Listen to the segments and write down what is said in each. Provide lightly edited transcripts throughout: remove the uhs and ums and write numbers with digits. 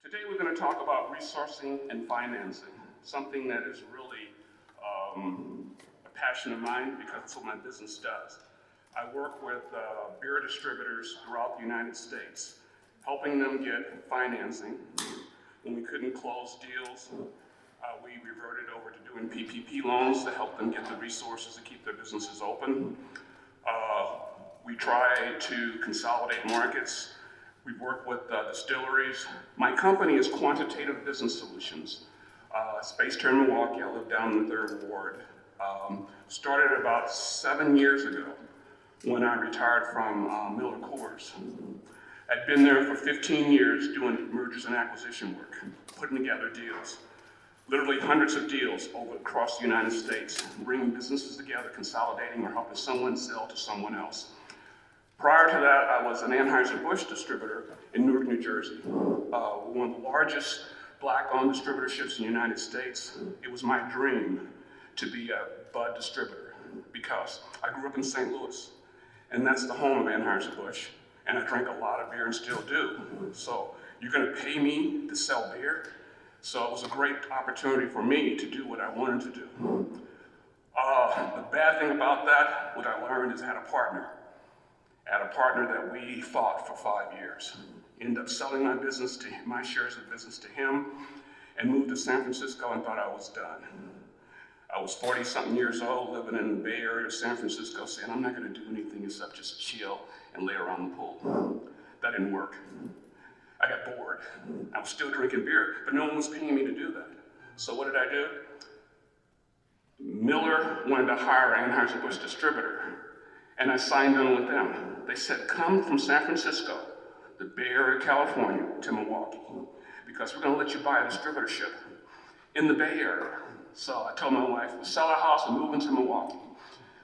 Today we're going to talk about resourcing and financing, something that is really a passion of mine because that's what my business does. I work with beer distributors throughout the United States, helping them get financing. When we couldn't close deals, we reverted over to doing PPP loans to help them get the resources to keep their businesses open. We try to consolidate markets. We work with distilleries. My company is Quantitative Business Solutions. It's based here in Milwaukee. I live down in the 3rd Ward. Started about 7 years ago when I retired from Miller Coors. I'd been there for 15 years doing mergers and acquisition work, putting together deals. Literally hundreds of deals across the United States, bringing businesses together, consolidating or helping someone sell to someone else. Prior to that, I was an Anheuser-Busch distributor in Newark, New Jersey, one of the largest black-owned distributorships in the United States. It was my dream to be a bud distributor because I grew up in St. Louis, and that's the home of Anheuser-Busch, and I drank a lot of beer and still do. So you're gonna pay me to sell beer? So it was a great opportunity for me to do what I wanted to do. The bad thing about that, what I learned is I had a partner that we fought for 5 years. Ended up selling my business to my shares of business to him and moved to San Francisco and thought I was done. I was 40-something years old, living in the Bay Area of San Francisco, saying I'm not gonna do anything except just chill and lay around the pool. That didn't work. I got bored. I was still drinking beer, but no one was paying me to do that. So what did I do? Miller wanted to hire an Anheuser-Busch distributor, and I signed on with them. They said, come from San Francisco, the Bay Area, California, to Milwaukee, because we're gonna let you buy a distributorship in the Bay Area. So I told my wife, we'll sell our house and move into Milwaukee.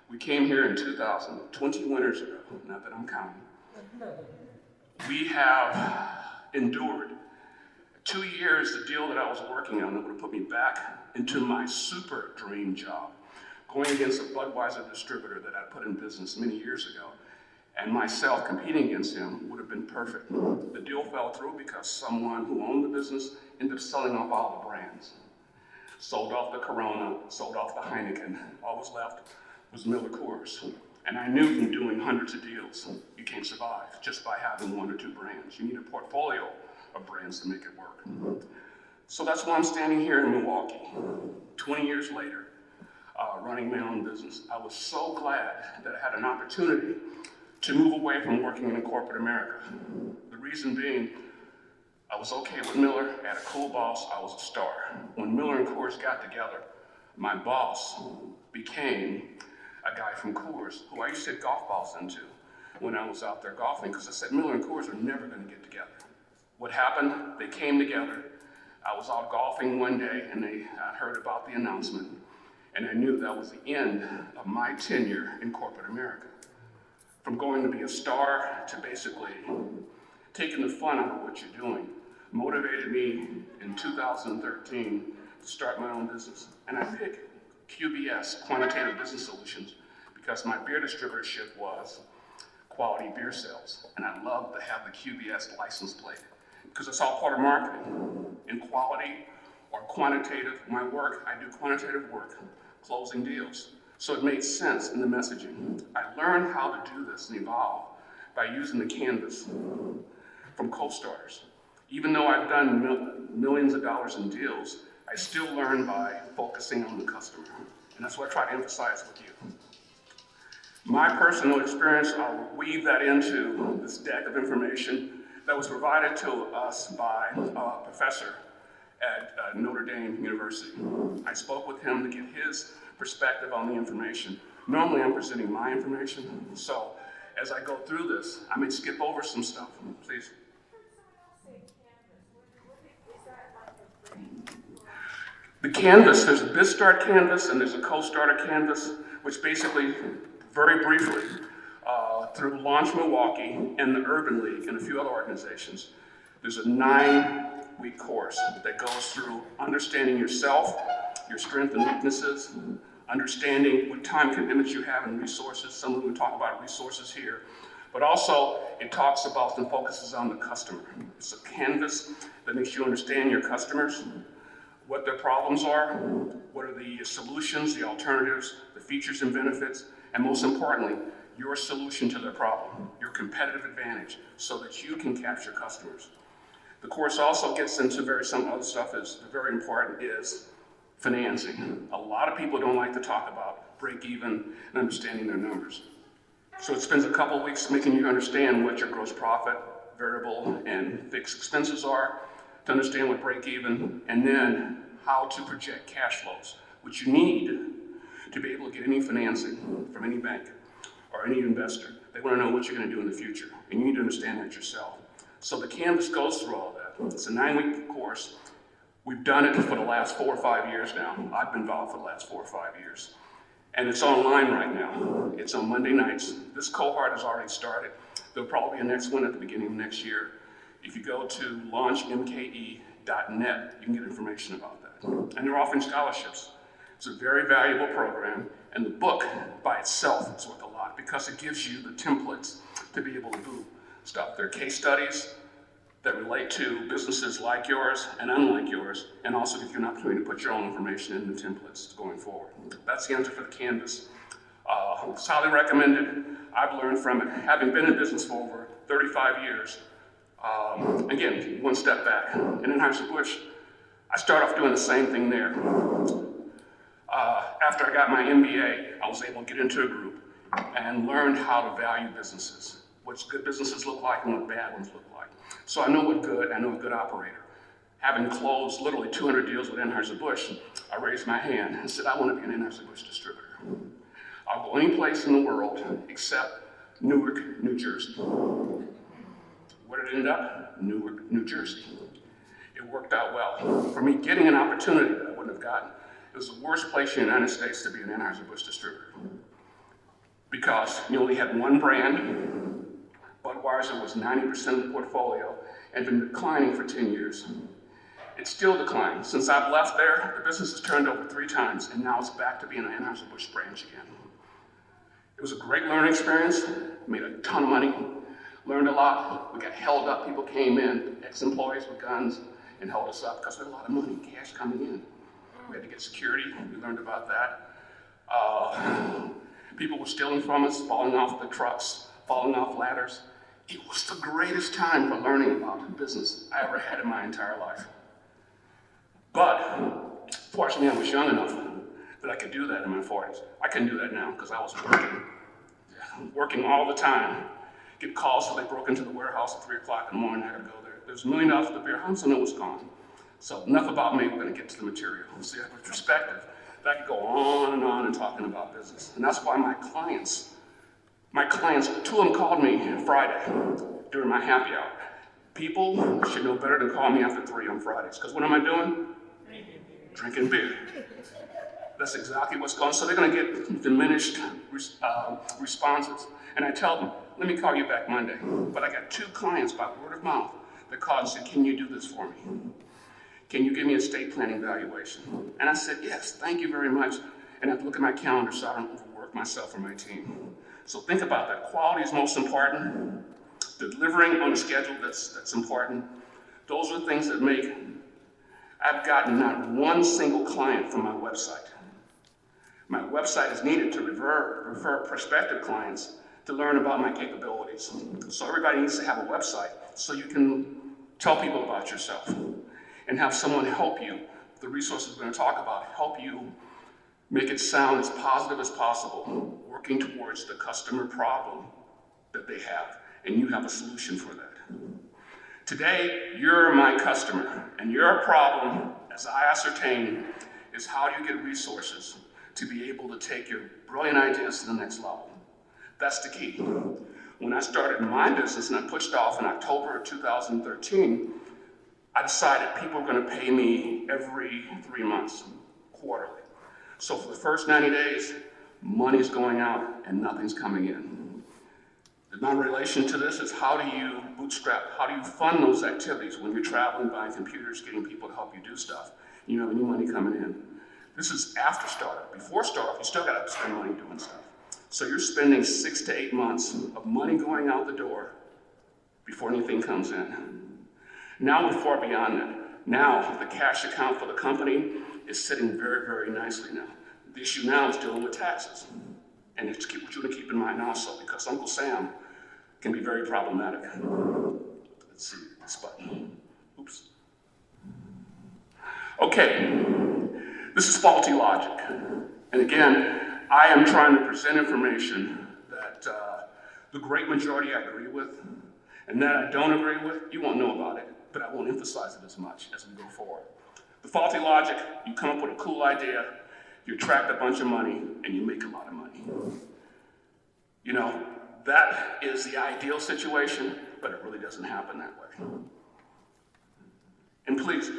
We came here in 2000, 20 winters ago, not that I'm counting. We have endured 2 years, the deal that I was working on that would have put me back into my super dream job, going against a Budweiser distributor that I put in business many years ago, and myself competing against him would have been perfect. The deal fell through because someone who owned the business ended up selling off all the brands. Sold off the Corona, sold off the Heineken. All was left was Miller Coors. And I knew from doing hundreds of deals, you can't survive just by having 1 or 2 brands. You need a portfolio of brands to make it work. So that's why I'm standing here in Milwaukee, 20 years later, running my own business. I was so glad that I had an opportunity to move away from working in corporate America. The reason being, I was okay with Miller, I had a cool boss, I was a star. When Miller and Coors got together, my boss became a guy from Coors, who I used to hit golf balls into when I was out there golfing, because I said Miller and Coors are never gonna get together. What happened? They came together. I was out golfing one day and I heard about the announcement, and I knew that was the end of my tenure in corporate America. From going to be a star to basically taking the fun out of what you're doing, motivated me in 2013 to start my own business. And I picked QBS, Quantitative Business Solutions, because my beer distributorship was quality beer sales. And I love to have the QBS license plate because it's all part of marketing. In quality or quantitative, my work, I do quantitative work, closing deals. So it made sense in the messaging. I learned how to do this and evolve by using the canvas from co-starters. Even though I've done millions of dollars in deals, I still learn by focusing on the customer. And that's what I try to emphasize with you. My personal experience, I'll weave that into this deck of information that was provided to us by a professor at Notre Dame University. I spoke with him to get his perspective on the information. Normally I'm presenting my information, so as I go through this, I may skip over some stuff. Please. The canvas, there's a BizStart canvas and there's a co-starter canvas, which basically, very briefly, through Launch Milwaukee and the Urban League and a few other organizations, there's a 9-week course that goes through understanding yourself, your strengths and weaknesses, understanding what time commitments you have and resources. Some of them talk about resources here. But also, it talks about and focuses on the customer. It's a canvas that makes you understand your customers, what their problems are, what are the solutions, the alternatives, the features and benefits, and most importantly, your solution to their problem, your competitive advantage, so that you can capture customers. The course also gets into some other stuff is very important is financing. A lot of people don't like to talk about break even and understanding their numbers. So it spends a couple of weeks making you understand what your gross profit, variable, and fixed expenses are, to understand what break even, and then how to project cash flows, which you need to be able to get any financing from any bank or any investor. They want to know what you're going to do in the future, and you need to understand that yourself. So the Canvas goes through all that. It's a 9-week course. We've done it for the last 4 or 5 years now. I've been involved for the last 4 or 5 years. And it's online right now. It's on Monday nights. This cohort has already started. There'll probably be a next one at the beginning of next year. If you go to launchmke.net, you can get information about that. And they're offering scholarships. It's a very valuable program, and the book by itself is worth a lot because it gives you the templates to be able to do stuff. There are case studies that relate to businesses like yours and unlike yours, and also give you an opportunity to put your own information in the templates going forward. That's the answer for the Canvas. It's highly recommended. I've learned from it. Having been in business for over 35 years, again, one step back. In Anheuser-Busch, I started off doing the same thing there. After I got my MBA, I was able to get into a group and learn how to value businesses, what good businesses look like and what bad ones look like. So I know a good operator. Having closed literally 200 deals with Anheuser-Busch, I raised my hand and said, I want to be an Anheuser-Busch distributor. I'll go any place in the world except Newark, New Jersey. Where did it end up? Newark, New Jersey. It worked out well. For me, getting an opportunity that I wouldn't have gotten, it was the worst place in the United States to be an Anheuser-Busch distributor. Because you only had one brand. Budweiser was 90% of the portfolio and been declining for 10 years. It's still declining. Since I've left there, the business has turned over 3 times, and now it's back to being an Anheuser-Busch branch again. It was a great learning experience, made a ton of money, learned a lot. We got held up. People came in, ex-employees with guns, and held us up because we had a lot of money, cash coming in. We had to get security. We learned about that. People were stealing from us, falling off the trucks, falling off ladders. It was the greatest time for learning about business I ever had in my entire life. But fortunately, I was young enough that I could do that in my 40s. I couldn't do that now because I was working all the time. Get calls so they broke into the warehouse at 3 o'clock in the morning. I gotta go there. There's $1 million at the beer house and it was gone. So enough about me, we're gonna get to the material. See, I have a perspective that I could go on and talking about business. And that's why my clients, 2 of them called me Friday during my happy hour. People should know better than call me after 3 on Fridays, because what am I doing? Drinking beer. That's exactly what's going on. So they're gonna get diminished responses. And I tell them, let me call you back Monday. But I got 2 clients by word of mouth that called and said, can you do this for me? Can you give me a estate planning valuation? And I said, yes, thank you very much. And I have to look at my calendar so I don't overwork myself or my team. So think about that. Quality is most important. Delivering on a schedule, that's important. Those are the things that make, I've gotten not one single client from my website. My website is needed to refer prospective clients to learn about my capabilities. So everybody needs to have a website so you can tell people about yourself and have someone help you. The resources we're going to talk about help you make it sound as positive as possible, working towards the customer problem that they have, and you have a solution for that. Today, you're my customer, and your problem, as I ascertain, is how do you get resources to be able to take your brilliant ideas to the next level. That's the key. When I started my business and I pushed off in October of 2013, I decided people were going to pay me every 3 months, quarterly. So for the first 90 days, money's going out and nothing's coming in. My relation to this is how do you bootstrap, how do you fund those activities when you're traveling, buying computers, getting people to help you do stuff, and you have any money coming in. This is after startup. Before startup, you still got to spend money doing stuff. So you're spending 6 to 8 months of money going out the door before anything comes in. Now we're far beyond that. Now the cash account for the company is sitting very, very nicely now. The issue now is dealing with taxes. And it's what you want to keep in mind also, because Uncle Sam can be very problematic. Let's see, this button. Oops. Okay, this is faulty logic. And again, I am trying to present information that the great majority I agree with, and that I don't agree with, you won't know about it, but I won't emphasize it as much as we go forward. The faulty logic, you come up with a cool idea, you attract a bunch of money, and you make a lot of money. You know, that is the ideal situation, but it really doesn't happen that way. And please,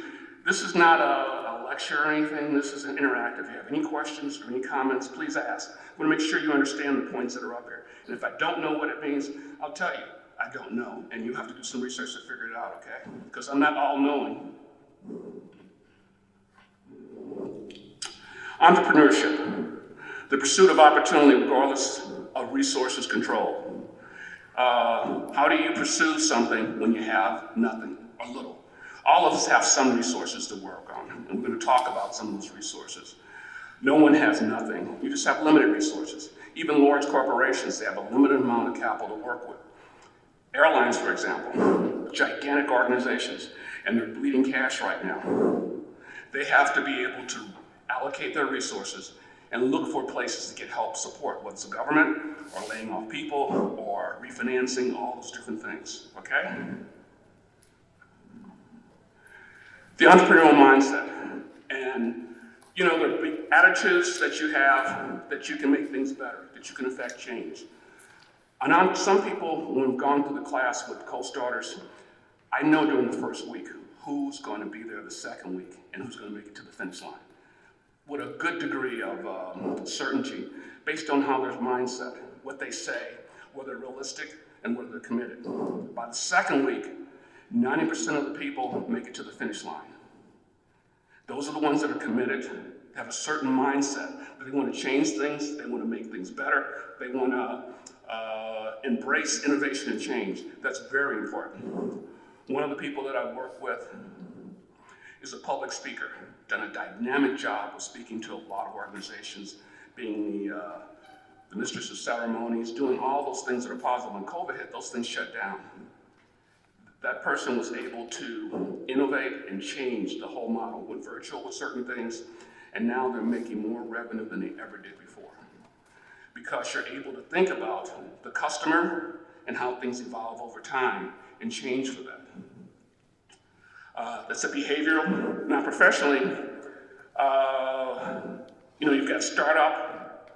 this is not a lecture or anything, this is an interactive. If you have any questions or any comments, please ask. I want to make sure you understand the points that are up here. And if I don't know what it means, I'll tell you, I don't know. And you have to do some research to figure it out, okay? Because I'm not all-knowing. Entrepreneurship, the pursuit of opportunity regardless of resources control. How do you pursue something when you have nothing or little? All of us have some resources to work on, and we're going to talk about some of those resources. No one has nothing. You just have limited resources. Even large corporations, they have a limited amount of capital to work with. Airlines, for example, gigantic organizations, and they're bleeding cash right now. They have to be able to allocate their resources and look for places to get help support, whether it's the government, or laying off people, or refinancing, all those different things, okay? The entrepreneurial mindset, and you know, the attitudes that you have, that you can make things better, that you can affect change. And some people, when we've gone through the class with co-starters, I know during the first week who's going to be there the second week and who's going to make it to the finish line, with a good degree of certainty based on how their mindset, what they say, whether they're realistic and whether they're committed. By the second week, 90% of the people make it to the finish line. Those are the ones that are committed, have a certain mindset, that they want to change things, they want to make things better, they want to embrace innovation and change. That's very important. One of the people that I work with is a public speaker, done a dynamic job of speaking to a lot of organizations, being the mistress of ceremonies, doing all those things that are positive. When COVID hit, those things shut down. That person was able to innovate and change the whole model, went virtual with certain things, and now they're making more revenue than they ever did before. Because you're able to think about the customer and how things evolve over time and change for that. That's a behavioral, not professionally. You know, you've got startup.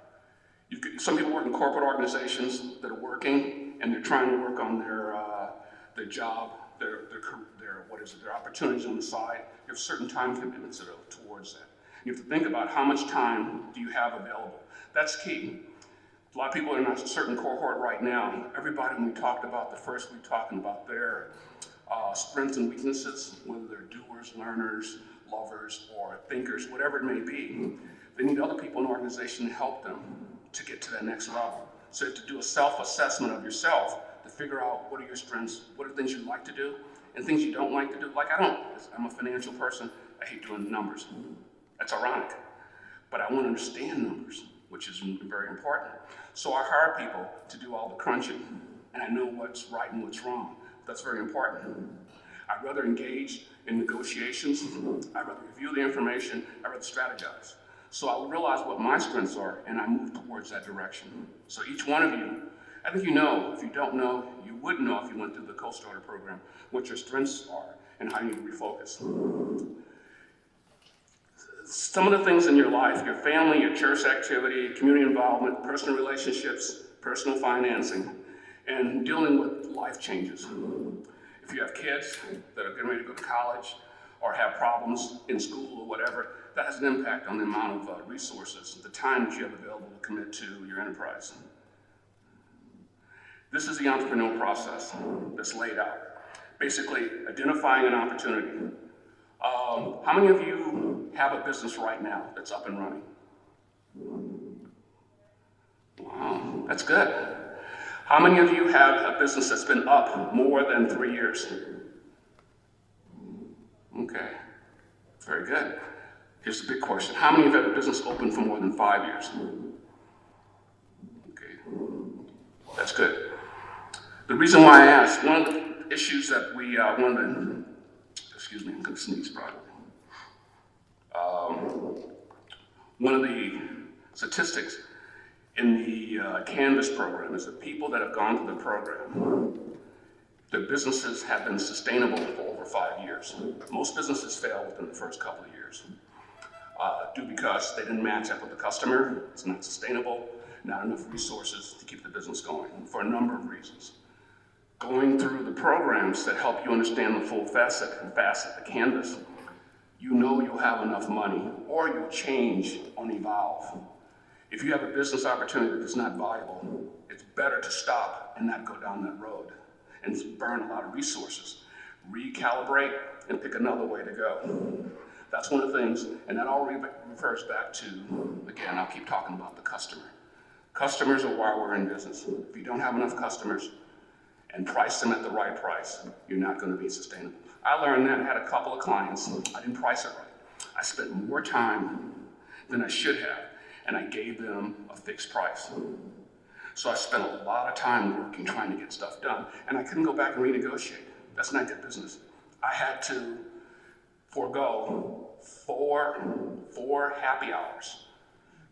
Some people work in corporate organizations that are working and they're trying to work on their job, their opportunities on the side. You have certain time commitments that are towards that. You have to think about how much time do you have available. That's key. A lot of people are in a certain cohort right now. Everybody, when we talked about the first week, talking about their strengths and weaknesses, whether they're doers, learners, lovers, or thinkers, whatever it may be. They need other people in the organization to help them to get to that next level. So you have to do a self-assessment of yourself to figure out what are your strengths, what are things you like to do, and things you don't like to do. Like I'm a financial person, I hate doing numbers. That's ironic. But I want to understand numbers, which is very important. So I hire people to do all the crunching, and I know what's right and what's wrong. That's very important. I'd rather engage in negotiations, I'd rather review the information, I'd rather strategize. So I realize what my strengths are, and I move towards that direction. So each one of you, I think you know. If you don't know, you would know if you went through the co-starter program, what your strengths are and how you need to refocus. Some of the things in your life, your family, your church activity, community involvement, personal relationships, personal financing, and dealing with life changes. If you have kids that are getting ready to go to college or have problems in school or whatever, that has an impact on the amount of resources, the time that you have available to commit to your enterprise. This is the entrepreneurial process that's laid out. Basically, identifying an opportunity. How many of you have a business right now that's up and running? Wow. That's good. How many of you have a business that's been up more than 3 years? Okay, very good. Here's the big question. How many of you have a business open for more than 5 years? Okay, that's good. The reason why I asked, one of the issues that excuse me, I'm gonna sneeze probably. One of the statistics in the Canvas program is that people that have gone through the program, their businesses have been sustainable for over 5 years. Most businesses fail within the first couple of years, due because they didn't match up with the customer, it's not sustainable, not enough resources to keep the business going, for a number of reasons. Going through the programs that help you understand the full facet, the canvas, you know you'll have enough money, or you'll change or evolve. If you have a business opportunity that's not viable, it's better to stop and not go down that road and burn a lot of resources. Recalibrate and pick another way to go. That's one of the things, and that all refers back to, again, I'll keep talking about the customer. Customers are why we're in business. If you don't have enough customers and price them at the right price, you're not going to be sustainable. I learned that. I had a couple of clients. I didn't price it right. I spent more time than I should have, and I gave them a fixed price. So I spent a lot of time working, trying to get stuff done, and I couldn't go back and renegotiate. That's not good business. I had to forego four happy hours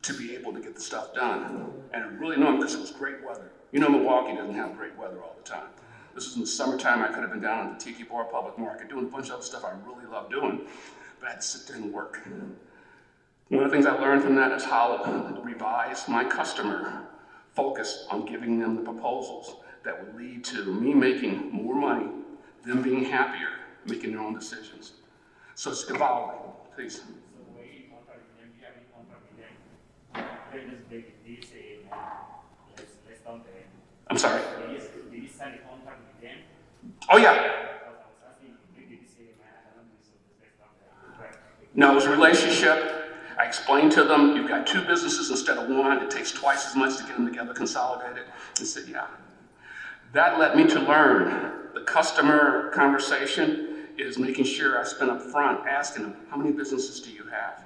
to be able to get the stuff done. And really annoying because it was great weather. You know, Milwaukee doesn't have great weather all the time. This was in the summertime. I could have been down at the Tiki Bar Public Market doing a bunch of other stuff I really love doing, but I had to sit there and work. One of the things I learned from that is how to revise my customer focus on giving them the proposals that would lead to me making more money, them being happier, making their own decisions. So it's evolving, please. So the way you contract with them, do you have any contract with them? They just they say, let's don't pay. I'm sorry? Did you sign a contract with them? Oh yeah. I was asking, did you say, man, I don't do so, let's don't pay. No, it was a relationship. I explained to them, you've got 2 businesses instead of 1. It takes twice as much to get them together, consolidated. They said, yeah. That led me to learn the customer conversation is making sure I spend up front asking them, how many businesses do you have?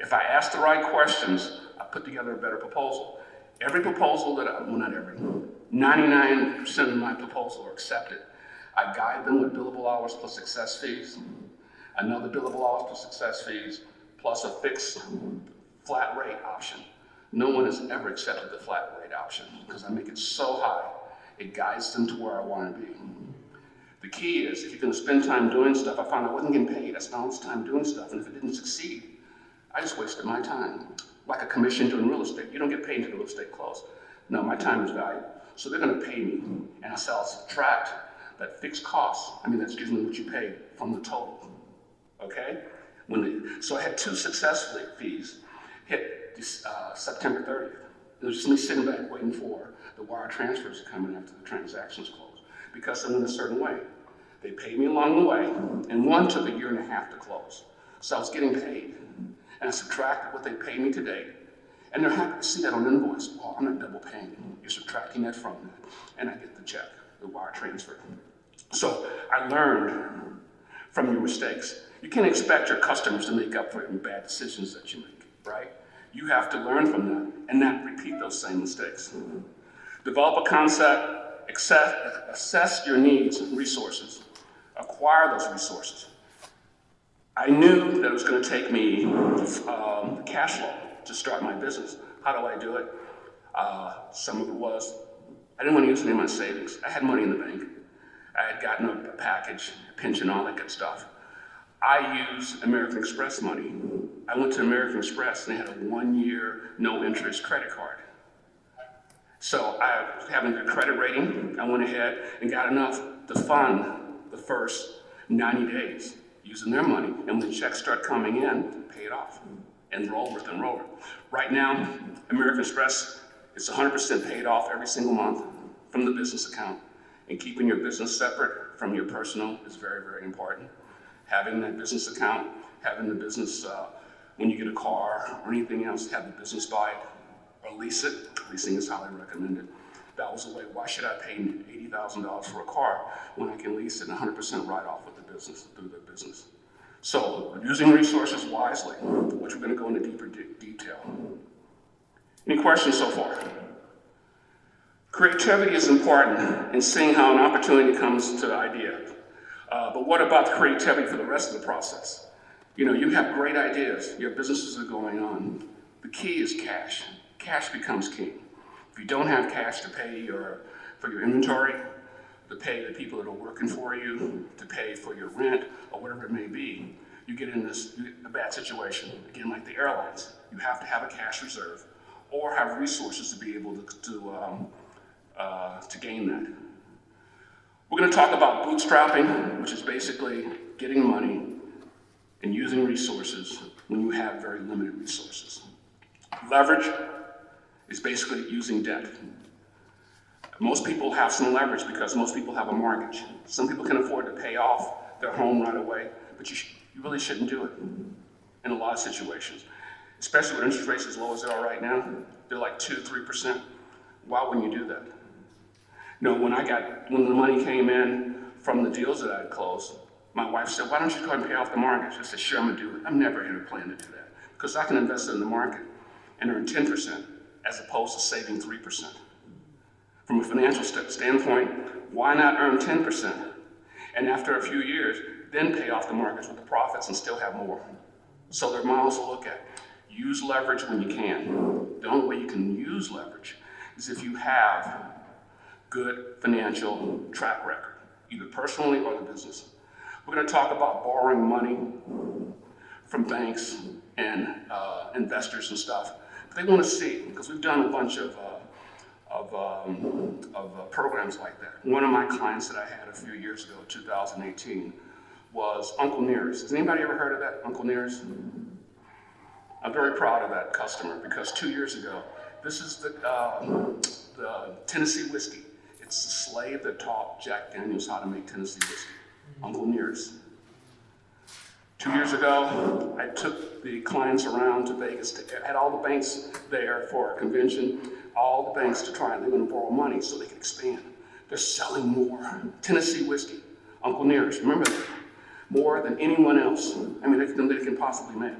If I ask the right questions, I put together a better proposal. Every proposal well, not every, 99% of my proposals are accepted. I guide them with billable hours plus success fees, another billable hours plus success fees, plus a fixed flat rate option. No one has ever accepted the flat rate option because I make it so high, it guides them to where I want to be. The key is, if you're going to spend time doing stuff, I found I wasn't getting paid. I spent all this time doing stuff, and if it didn't succeed, I just wasted my time. Like a commission doing real estate. You don't get paid until the real estate closes. No, my time is valuable. So they're going to pay me, and I'll subtract that fixed cost, what you paid from the total, okay? So I had 2 success fees hit this, September 30th. It was just me sitting back waiting for the wire transfers to come in after the transactions closed, because they went a certain way. They paid me along the way, and one took 1.5 years to close. So I was getting paid, and I subtracted what they paid me today, and they're happy to see that on invoice. Oh, I'm not double paying. You're subtracting that from that, and I get the check, the wire transfer. So I learned from your mistakes. You can't expect your customers to make up for any bad decisions that you make, right? You have to learn from that and not repeat those same mistakes. Develop a concept, assess your needs and resources, acquire those resources. I knew that it was going to take me cash flow to start my business. How do I do it? Some of it was, I didn't want to use any of my savings. I had money in the bank. I had gotten a package, pension, all that good stuff. I used American Express money. I went to American Express and they had a 1-year no interest credit card. So I was having a good credit rating. I went ahead and got enough to fund the first 90 days using their money. And when the checks start coming in, pay it off and roll with and roll. Right now, American Express is 100% paid off every single month from the business account. And keeping your business separate from your personal is very, very important. Having that business account, having the business, when you get a car or anything else, have the business buy it or lease it. Leasing is highly recommended. That was the way. Why should I pay $80,000 for a car when I can lease it and 100% write-off with the business, through the business? So, using resources wisely, which we're going to go into deeper detail. Any questions so far? Creativity is important in seeing how an opportunity comes to the idea. But what about the creativity for the rest of the process? You know, you have great ideas, your businesses are going on. The key is cash. Cash becomes king. If you don't have cash to pay for your inventory, to pay the people that are working for you, to pay for your rent, or whatever it may be, you get in a bad situation. Again, like the airlines, you have to have a cash reserve or have resources to be able to gain that. We're going to talk about bootstrapping, which is basically getting money and using resources when you have very limited resources. Leverage is basically using debt. Most people have some leverage because most people have a mortgage. Some people can afford to pay off their home right away, but you really shouldn't do it in a lot of situations. Especially with interest rates as low as they are right now, they're like 2-3%. Why wouldn't you do that? You know, when the money came in from the deals that I had closed, my wife said, "Why don't you go ahead and pay off the mortgage?" I said, "Sure, I'm gonna do it." I'm never ever plan to do that because I can invest it in the market and earn 10% as opposed to saving 3%. From a financial standpoint, why not earn 10%? And after a few years, then pay off the mortgage with the profits and still have more. So there are models to look at. Use leverage when you can. The only way you can use leverage is if you have good financial track record, either personally or the business. We're going to talk about borrowing money from banks and investors and stuff. But they want to see, because we've done a bunch of programs like that. One of my clients that I had a few years ago, 2018, was Uncle Nearest. Has anybody ever heard of that, Uncle Nearest? I'm very proud of that customer because 2 years ago, this is the Tennessee whiskey. It's the slave that taught Jack Daniels how to make Tennessee whiskey, Uncle Nearest. 2 years ago, I took the clients around to Vegas, had all the banks there for a convention, all the banks to try, and they were going to borrow money so they could expand. They're selling more Tennessee whiskey, Uncle Nearest, remember that? More than anyone else. I mean, they can possibly make.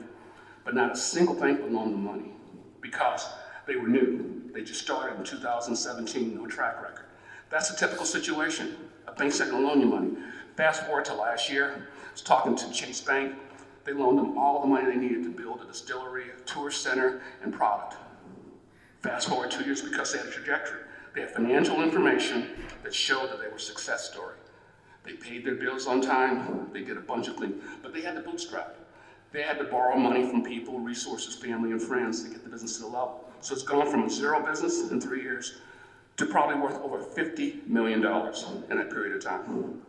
But not a single bank would loan them money because they were new. They just started in 2017, no track record. That's a typical situation. A bank's not going to loan you money. Fast forward to last year, I was talking to Chase Bank. They loaned them all the money they needed to build a distillery, a tourist center, and product. Fast forward 2 years because they had a trajectory. They had financial information that showed that they were a success story. They paid their bills on time. They did a bunch of things, but they had to bootstrap. They had to borrow money from people, resources, family, and friends to get the business to the level. So it's gone from a zero business in 3 years to probably worth over $50 million in that period of time.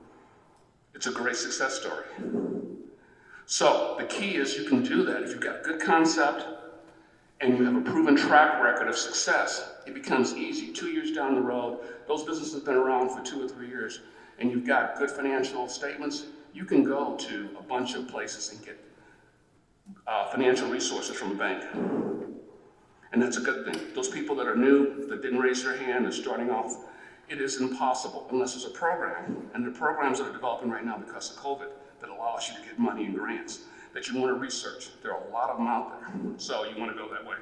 It's a great success story. So the key is you can do that. If you've got a good concept and you have a proven track record of success, it becomes easy. 2 years down the road, those businesses have been around for 2 or 3 years, and you've got good financial statements, you can go to a bunch of places and get financial resources from a bank. And that's a good thing. Those people that are new, that didn't raise their hand, are starting off, it is impossible unless there's a program. And the programs that are developing right now because of COVID that allows you to get money and grants that you want to research. There are a lot of them out there, so you want to go that way.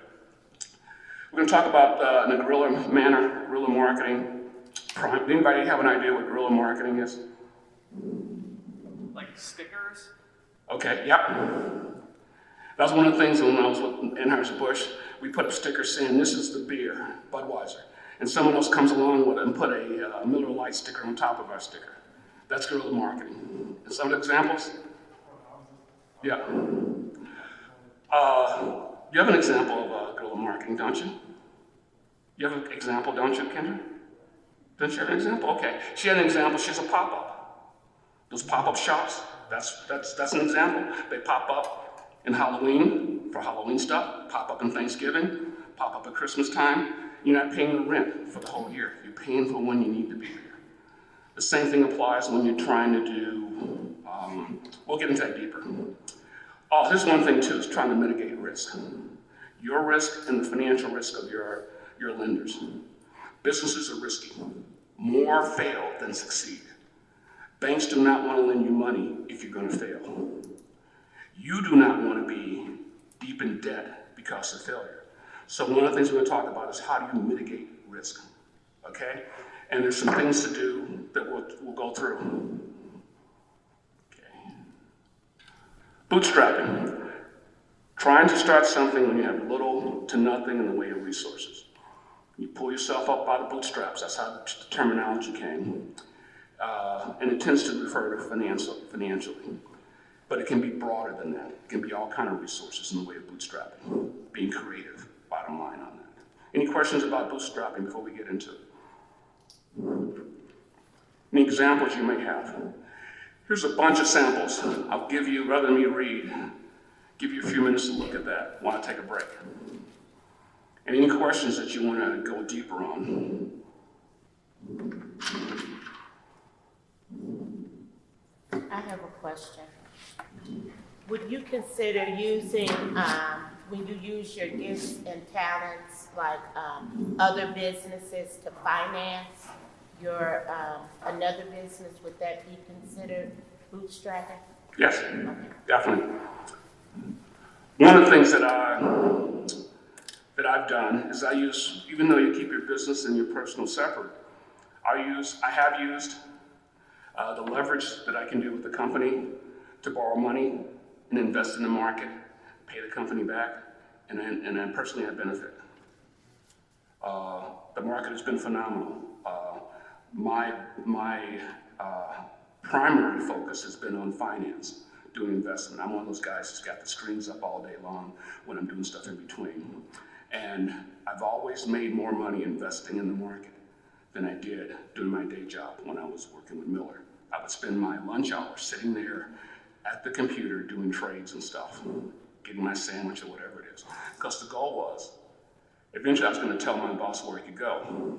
We're going to talk about in a guerrilla manner, guerrilla marketing. Anybody have an idea what guerrilla marketing is? Like stickers? Okay, yep. That was one of the things when I was with Anheuser-Busch, we put up stickers saying, "This is the beer, Budweiser." And someone else comes along with it and put a Miller Lite sticker on top of our sticker. That's guerrilla marketing. And some examples? Yeah. You have an example of guerrilla marketing, don't you? You have an example, don't you, Kendra? Don't you have an example? Okay. She had an example. She has a pop-up. Those pop-up shops, that's an example. They pop up in Halloween for Halloween stuff, pop up in Thanksgiving, pop up at Christmas time. You're not paying the rent for the whole year. You're paying for when you need to be there. The same thing applies when you're trying to do, we'll get into that deeper. Oh, here's one thing too, is trying to mitigate risk. Your risk and the financial risk of your lenders. Businesses are risky. More fail than succeed. Banks do not want to lend you money if you're going to fail. You do not want to be deep in debt because of failure. So one of the things we're going to talk about is how do you mitigate risk, okay? And there's some things to do that we'll go through. Okay. Bootstrapping. Trying to start something when you have little to nothing in the way of resources. You pull yourself up by the bootstraps. That's how the terminology came. And it tends to refer to financially. But it can be broader than that. It can be all kind of resources in the way of bootstrapping. Being creative, bottom line on that. Any questions about bootstrapping before we get into it? Any examples you may have? Here's a bunch of samples. I'll give you, rather than me read, give you a few minutes to look at that while I take a break. And any questions that you want to go deeper on? I have a question. Would you consider using, when you use your gifts and talents, like other businesses to finance your another business, would that be considered bootstrapping? Yes, definitely. One of the things that I've done is I use, even though you keep your business and your personal separate, I have used the leverage that I can do with the company to borrow money and invest in the market, pay the company back, and then personally I benefit. The market has been phenomenal. My primary focus has been on finance, doing investment. I'm one of those guys who's got the screens up all day long when I'm doing stuff in between. And I've always made more money investing in the market than I did doing my day job when I was working with Miller. I would spend my lunch hour sitting there at the computer doing trades and stuff, getting my sandwich or whatever it is. Because the goal was, eventually I was going to tell my boss where he could go.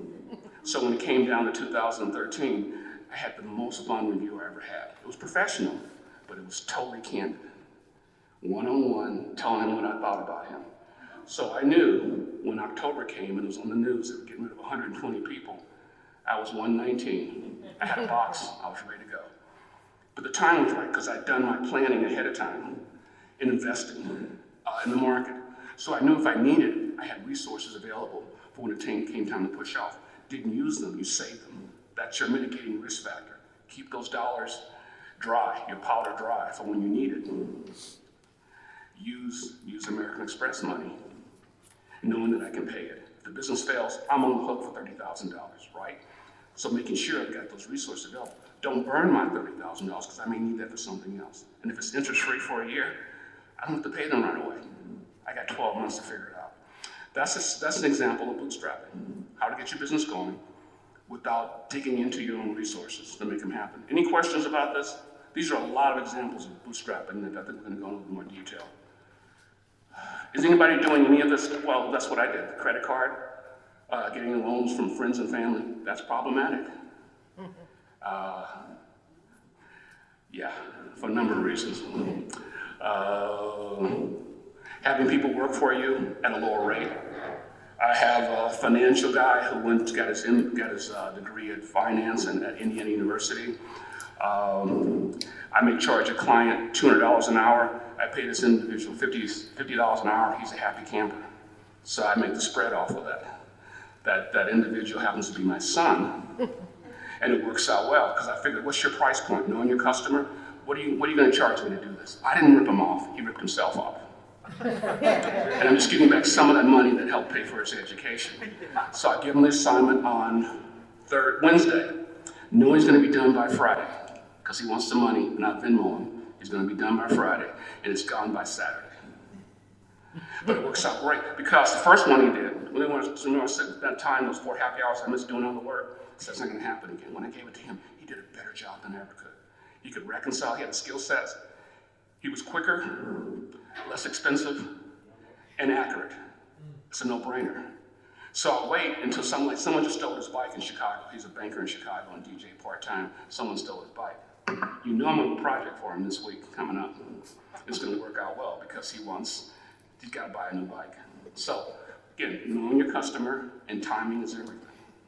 So when it came down to 2013, I had the most fun review I ever had. It was professional, but it was totally candid. One-on-one, telling him what I thought about him. So I knew when October came and it was on the news that we're getting rid of 120 people, I was 119. I had a box, I was ready to go. But the time was right because I'd done my planning ahead of time in investing in the market. So I knew if I needed it, I had resources available for when it came time to push off. Didn't use them, you save them. That's your mitigating risk factor. Keep those dollars dry, your powder dry for when you need it. Use American Express money, knowing that I can pay it. If the business fails, I'm on the hook for $30,000, right? So making sure I've got those resources available. Don't burn my $30,000 because I may need that for something else. And if it's interest-free for a year, I don't have to pay them right away. I got 12 months to figure it out. That's an example of bootstrapping. How to get your business going without digging into your own resources to make them happen. Any questions about this? These are a lot of examples of bootstrapping that I think we're going to go into a little more detail. Is anybody doing any of this? Well, that's what I did. The credit card, getting loans from friends and family, that's problematic. Yeah, for a number of reasons. Having people work for you at a lower rate. I have a financial guy who got his degree at finance and at Indiana University. I may charge a client $200 an hour. I pay this individual $50 an hour. He's a happy camper. So I make the spread off of that. That individual happens to be my son. And it works out well because I figured, what's your price point? Knowing your customer, what are you going to charge me to do this? I didn't rip him off. He ripped himself off. And I'm just giving back some of that money that helped pay for his education. So I give him the assignment on Wednesday, knowing he's going to be done by Friday because he wants the money, not Venmo him. He's going to be done by Friday, and it's gone by Saturday. But it works out great because the first one he did, that time, those 4 happy hours I missed doing all the work, so that's not going to happen again. When I gave it to him, he did a better job than I ever could. He could reconcile, he had the skill sets. He was quicker, less expensive, and accurate. It's a no-brainer. So I'll wait until someone just stole his bike in Chicago. He's a banker in Chicago and DJ part-time. Someone stole his bike. You know I'm on a project for him this week coming up. It's going to work out well because he's got to buy a new bike. So, again, knowing your customer and timing is everything,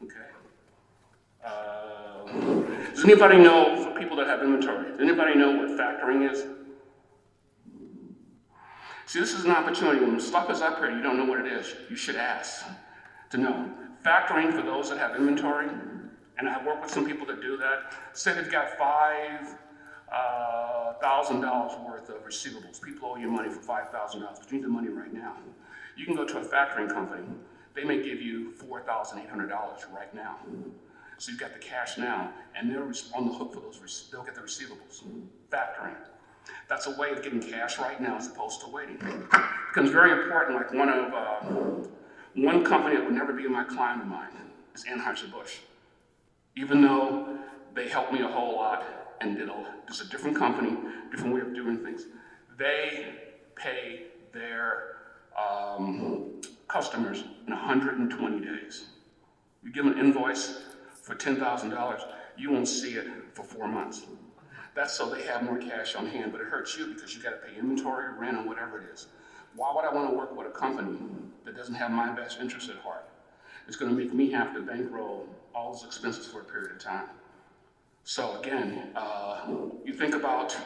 okay? Does anybody know, for people that have inventory, does anybody know what factoring is? See, this is an opportunity. When stuff is up here, you don't know what it is. You should ask to know. Factoring, for those that have inventory, and I work with some people that do that, say they've got $5,000 worth of receivables. People owe you money for $5,000, but you need the money right now. You can go to a factoring company. They may give you $4,800 right now. So you've got the cash now, and they're on the hook for those, they'll get the receivables. Factoring. That's a way of getting cash right now as opposed to waiting. It becomes very important, like one company that would never be my client of mine is Anheuser-Busch. Even though they helped me a whole lot and there's a different company, different way of doing things. They pay their customers in 120 days. You give them an invoice for $10,000, you won't see it for 4 months. That's so they have more cash on hand, but it hurts you because you got to pay inventory, rent, or whatever it is. Why would I want to work with a company that doesn't have my best interest at heart? It's going to make me have to bankroll all those expenses for a period of time. So again, you think about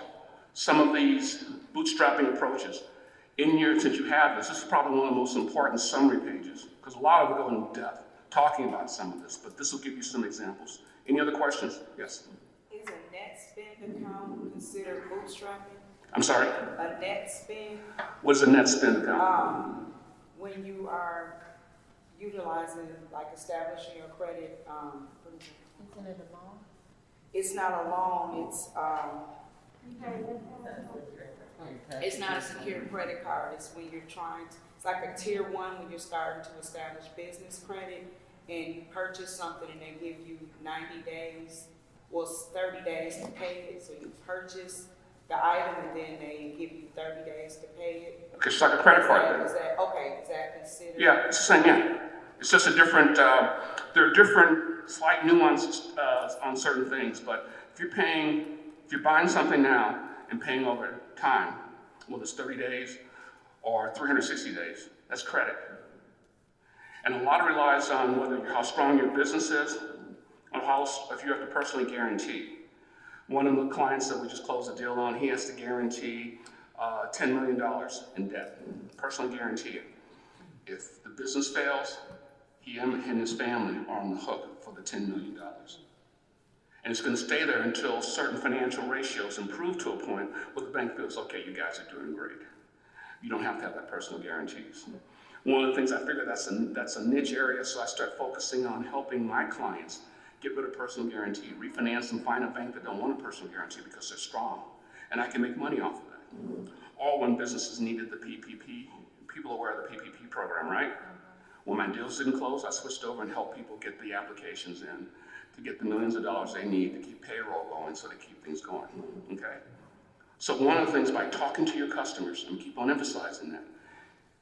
some of these bootstrapping approaches. Since you have this is probably one of the most important summary pages, because a lot of it go in depth talking about some of this, but this will give you some examples. Any other questions? Yes? Is a net spend account considered bootstrapping? I'm sorry? A net spend? What is a net spend account? When you are utilizing, like establishing your credit, what is it? Isn't it a loan? It's not a loan, it's not a secured credit card. It's when you're it's like a tier 1 when you're starting to establish business credit and you purchase something and they give you 90 days, well, 30 days to pay it. So you purchase the item and then they give you 30 days to pay it. Okay, it's like a credit card then. Is that considered? Yeah, it's the same, yeah. It's just a different, there are different slight nuances on certain things, but if you're buying something now and paying over time, whether it's 30 days or 360 days, that's credit. And a lot relies on how strong your business is, and if you have to personally guarantee. One of the clients that we just closed a deal on, he has to guarantee $10 million in debt, personally guarantee it. If the business fails, he and his family are on the hook for the $10 million. And it's going to stay there until certain financial ratios improve to a point where the bank feels, okay, you guys are doing great. You don't have to have that personal guarantees. One of the things I figured that's a niche area, so I start focusing on helping my clients get rid of personal guarantee, refinance and find a bank that don't want a personal guarantee because they're strong. And I can make money off of that. All when businesses needed the PPP, people are aware of the PPP program, right? When my deals didn't close, I switched over and helped people get the applications in to get the millions of dollars they need to keep payroll going so they keep things going, okay? So one of the things by talking to your customers, and keep on emphasizing that,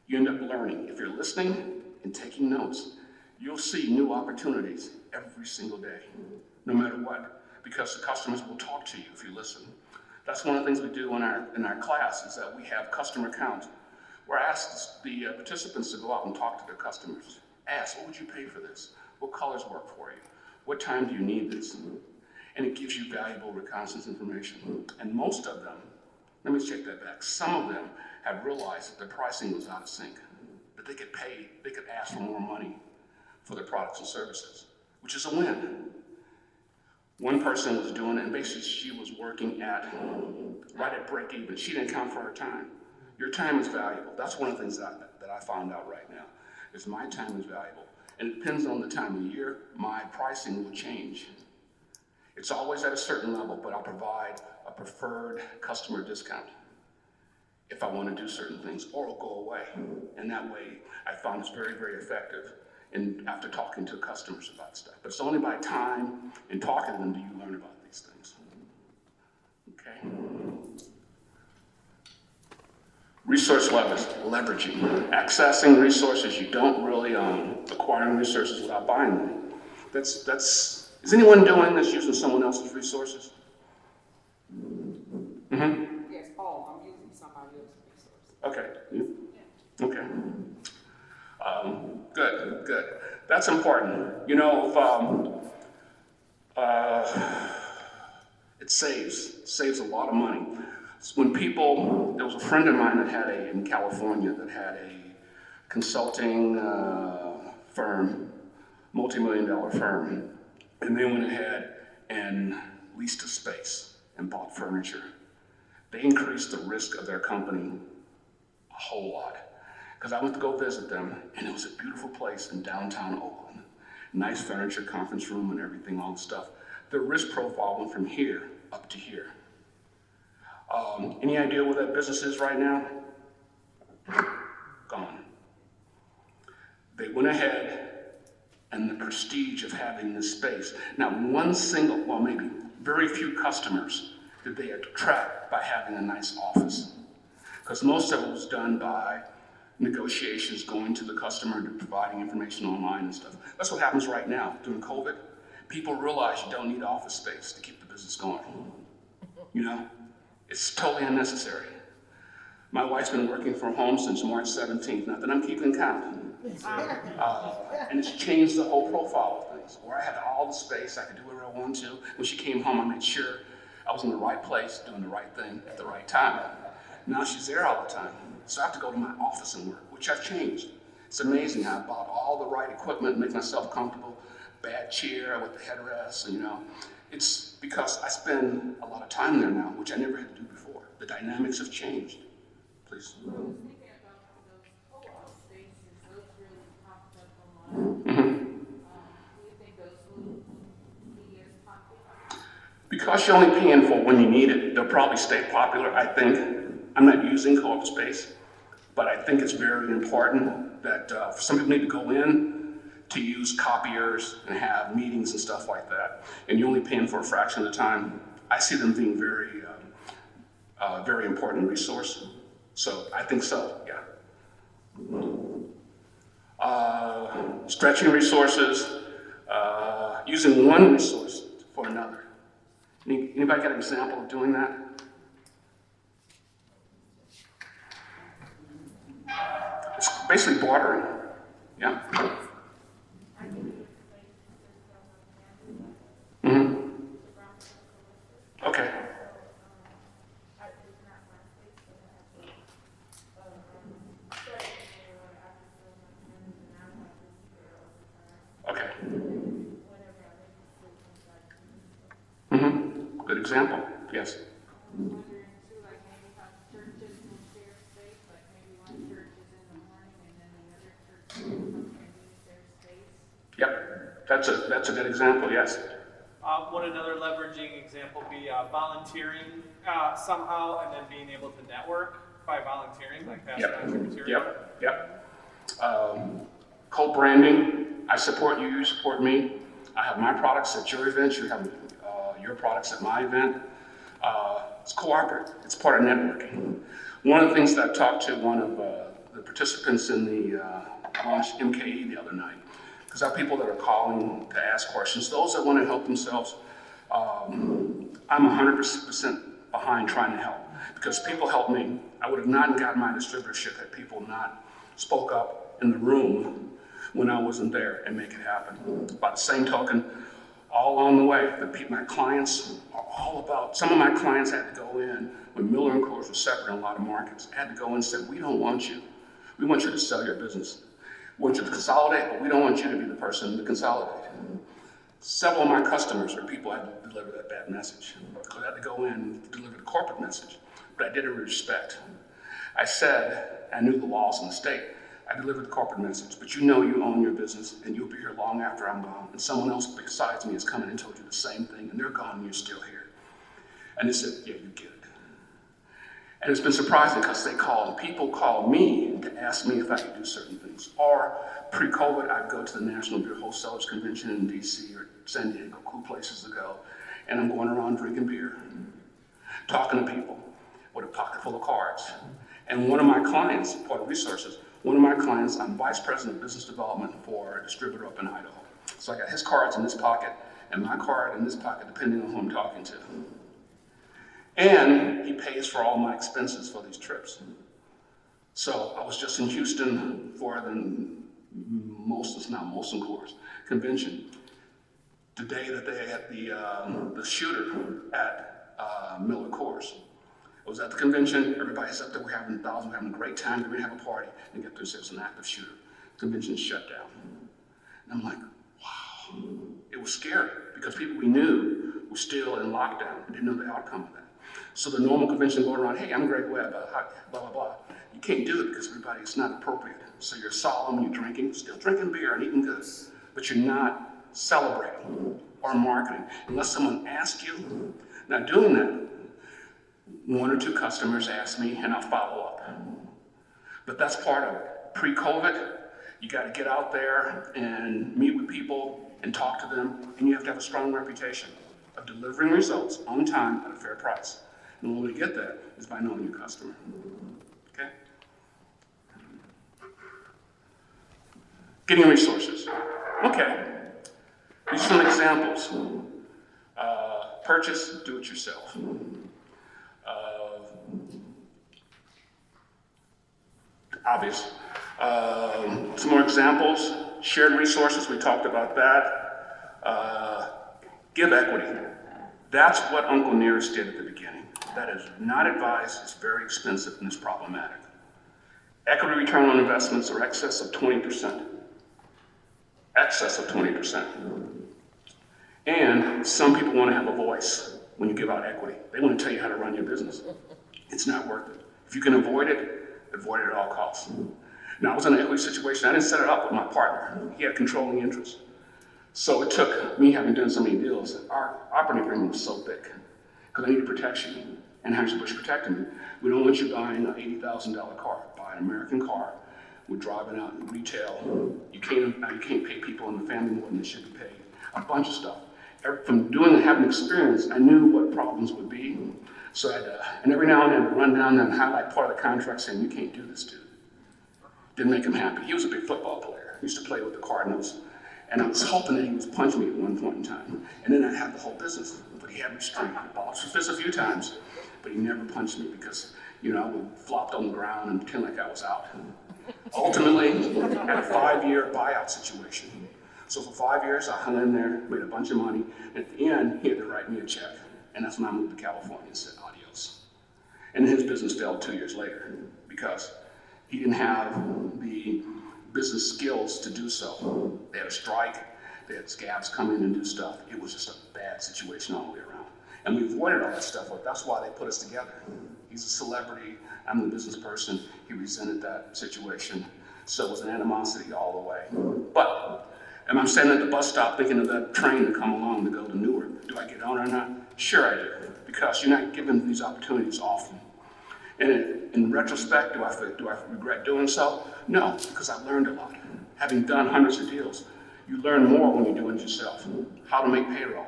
you end up learning. If you're listening and taking notes, you'll see new opportunities every single day, no matter what, because the customers will talk to you if you listen. That's one of the things we do in our class is that we have customer counts. We're asked the participants to go out and talk to their customers. Ask, what would you pay for this? What colors work for you? What time do you need this? And it gives you valuable reconnaissance information. And most of them, let me take that back, some of them have realized that their pricing was out of sync, that they could ask for more money for their products and services, which is a win. One person was doing it, and basically she was working right at break even. She didn't count for her time. Your time is valuable. That's one of the things that I found out right now, is my time is valuable. And it depends on the time of year, my pricing will change. It's always at a certain level, but I'll provide a preferred customer discount if I want to do certain things, or it'll go away. And that way, I found it's very, very effective after talking to customers about stuff. But it's only by time and talking to them do you learn about these things. Okay? Resource leveraging. Accessing resources you don't really own, acquiring resources without buying them. Is anyone doing this using someone else's resources? Mm-hmm. Yes, I'm using somebody else's resources. Okay. Okay. Good. That's important. You know, it saves a lot of money. When people, there was a friend of mine that had in California that had a consulting firm, multi-million-dollar firm, and they went ahead and leased a space and bought furniture. They increased the risk of their company a whole lot. Because I went to go visit them, and it was a beautiful place in downtown Oakland. Nice furniture, conference room, and everything, all the stuff. The risk profile went from here up to here. Any idea where that business is right now? Gone. They went ahead, and the prestige of having this space. Now, maybe very few customers did they attract by having a nice office. Because most of it was done by negotiations, going to the customer and providing information online and stuff. That's what happens right now. During COVID, people realize you don't need office space to keep the business going. You know, it's totally unnecessary. My wife's been working from home since March 17th, not that I'm keeping count. And it's changed the whole profile of things. Where I had all the space, I could do whatever I wanted to. When she came home, I made sure I was in the right place, doing the right thing at the right time. Now she's there all the time. So I have to go to my office and work, which I've changed. It's amazing how I bought all the right equipment, make myself comfortable, bad chair with the headrest, and it's because I spend a lot of time there now, which I never had to do before. The dynamics have changed. Please. I was thinking about those co-op spaces, those really popped up a lot. Do you think those will be as popular? Because you're only paying for when you need it, they'll probably stay popular, I think. I'm not using co-op space, but I think it's very important that some people need to go in to use copiers and have meetings and stuff like that, and you're only paying for a fraction of the time. I see them being very, very important resource. So I think so, yeah. Stretching resources, using one resource for another. Anybody got an example of doing that? It's basically bartering, yeah. Mm-hmm. Okay. Okay. Mm-hmm. Good example, yes. I'm wondering too, like maybe how churches will share space, like maybe one church is in the morning and then the other church will come and use their space. Yep, that's a good example, yes. Would another leveraging example be volunteering somehow and then being able to network by volunteering, like passing on your material? Yep. Co-branding, I support you, you support me. I have my products at your event, you have your products at my event. It's cooperative, it's part of networking. One of the things that I talked to one of the participants in the launch MKE the other night, because I have people that are calling to ask questions. Those that want to help themselves, I'm 100% behind trying to help, because people help me. I would have not gotten my distributorship had people not spoke up in the room when I wasn't there and make it happen. By the same token, all along the way, my clients are all about, some of my clients had to go in when Miller and Coors were separate in a lot of markets, had to go in and say, we don't want you. We want you to sell your business. We want you to consolidate, but we don't want you to be the person to consolidate. Several of my customers are people I had to deliver that bad message. Because I had to go in and deliver the corporate message, but I did it with respect. I said, I knew the laws in the state. I delivered the corporate message, but you know you own your business and you'll be here long after I'm gone. And someone else besides me has come in and told you the same thing and they're gone and you're still here. And they said, yeah, you get it. And it's been surprising because people call me to ask me if I could do certain things. Or pre-COVID, I'd go to the National Beer Wholesalers Convention in DC or San Diego, cool places to go. And I'm going around drinking beer, talking to people with a pocket full of cards. And one of my clients, part of resources, one of my clients, I'm vice president of business development for a distributor up in Idaho. So I got his cards in this pocket and my card in this pocket, depending on who I'm talking to. And he pays for all my expenses for these trips. So I was just in Houston for the Molson Coors convention. The day that they had the shooter at Miller Coors. I was at the convention, everybody's up there, we're having a great time, we're gonna have a party, and get this, there's an active shooter. Convention shut down. And I'm like, wow. It was scary because people we knew were still in lockdown, didn't know the outcome of that. So the normal convention going around, hey, I'm Greg Webb, blah, blah, blah. You can't do it because everybody, it's not appropriate. So you're solemn, you're drinking, still drinking beer and eating good, but you're not celebrating or marketing unless someone asks you. Now doing that, one or two customers ask me and I'll follow up. But that's part of it. Pre-COVID, you got to get out there and meet with people and talk to them, and you have to have a strong reputation of delivering results on time at a fair price. And the way to get that is by knowing your customer. Okay? Getting resources. Okay. These are some examples. Purchase, do it yourself. Obvious. Some more examples. Shared resources, we talked about that. Give equity. That's what Uncle Nearest did at the beginning. That is not advice, it's very expensive and it's problematic. Equity return on investments are excess of 20%. Excess of 20%. And some people want to have a voice when you give out equity. They want to tell you how to run your business. It's not worth it. If you can avoid it at all costs. Now, I was in an equity situation. I didn't set it up with my partner. He had controlling interest. So it took me having done so many deals. Our operating agreement was so thick because I needed protection. And Anheuser-Busch protected me. We don't want you buying an $80,000 car. Buy an American car. We're driving out in retail. You can't pay people in the family more than they should be paid. A bunch of stuff. From doing and having experience, I knew what problems would be. So and every now and then I'd run down and highlight part of the contract saying, you can't do this, dude. Didn't make him happy. He was a big football player. He used to play with the Cardinals. And I was hoping that he was punching me at one point in time. And then I'd have the whole business. But he had me straight. I balled his fist a few times, but he never punched me because, I would flopped on the ground and pretend like I was out. Ultimately, I had a 5-year buyout situation. So for 5 years, I hung in there, made a bunch of money. And at the end, he had to write me a check. And that's when I moved to California and said, adios. And his business failed 2 years later because he didn't have the business skills to do so. They had a strike, they had scabs come in and do stuff. It was just a bad situation all the way around. And we avoided all that stuff, but that's why they put us together. He's a celebrity, I'm the business person. He resented that situation. So it was an animosity all the way. But, and I'm standing at the bus stop thinking of that train to come along to go to Newark. Do I get on or not? Sure I do, because you're not given these opportunities often. And in retrospect, do I regret doing so? No, because I learned a lot. Having done hundreds of deals, you learn more when you're doing it yourself. How to make payroll.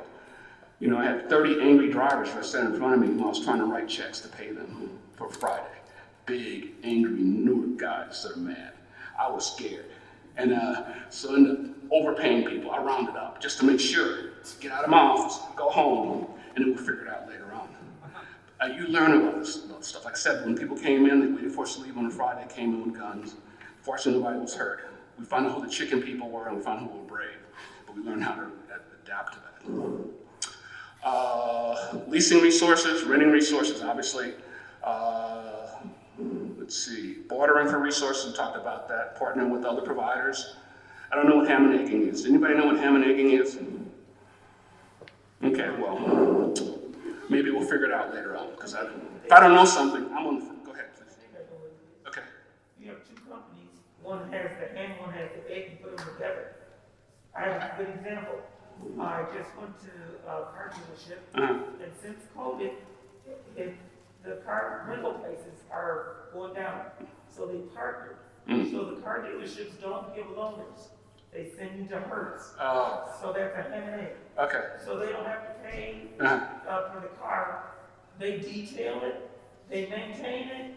I had 30 angry drivers that sat in front of me when I was trying to write checks to pay them for Friday. Big, angry Newark guys that are mad. I was scared. And so I ended up overpaying people. I rounded up just to make sure. Get out of my office, go home, and then we'll figure it out later on. You learn about this stuff. Like I said, when people came in, they waited for us to leave on a Friday, came in with guns. Fortunately, nobody was hurt. We found out who the chicken people were, and we found out who were brave. But we learned how to adapt to that. Leasing resources, renting resources, obviously. Let's see, bartering for resources, we talked about that. Partnering with other providers. I don't know what ham and egging is. Anybody know what ham and egging is? Okay, well, maybe we'll figure it out later on. Because if I don't know something, I'm on the phone. Go ahead, please. Okay. You have two companies. One has the ham, one has the egg, and put them together. I have a good example. I just went to a car dealership, and since COVID, the car rental places are going down. So they partnered. So the car dealerships don't give loaners. They send you to Hertz. Oh. So that's a ham and egg. Okay. So they don't have to pay for the car. They detail it, they maintain it,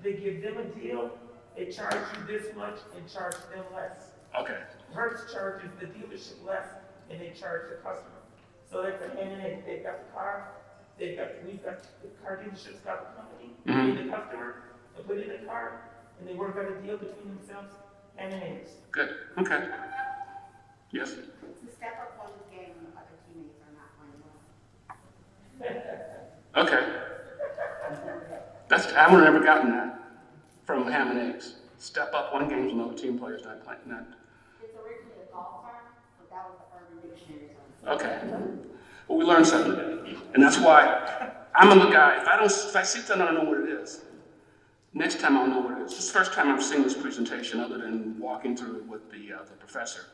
they give them a deal, they charge you this much and charge them less. Okay. Hertz charges the dealership less and they charge the customer. So that's a hand and egg. They've got the car, we've got the car dealership's got the company, pay the customer, and put in the car, and they work out a deal between themselves, and it is. Good, okay. Yes? To step up on the game when other teammates are not playing well. Okay. I would have never gotten that from ham and eggs. Step up one game when other team players not playing. It's originally a golf term, but that was the Urban Dictionary term. Okay. Well, we learned something today. And that's why I'm the guy, if I see something, I don't know what it is. Next time I'll know what it is. This is the first time I've seen this presentation other than walking through it with the professor.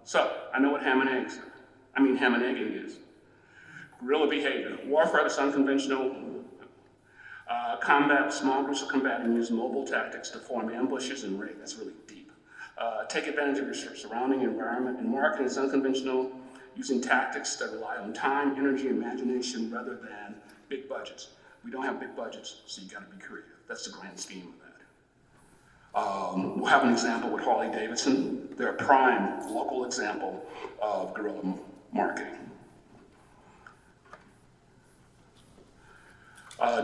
So, I know what ham and egging is. Guerrilla behavior. Warfare that's unconventional. Combat, small groups of combatant use mobile tactics to form ambushes and raid. That's really deep. Take advantage of your surrounding environment. And marketing is unconventional, using tactics that rely on time, energy, imagination, rather than big budgets. We don't have big budgets, so you gotta be creative. That's the grand scheme of that. We'll have an example with Harley Davidson. They're a prime local example of guerrilla marketing.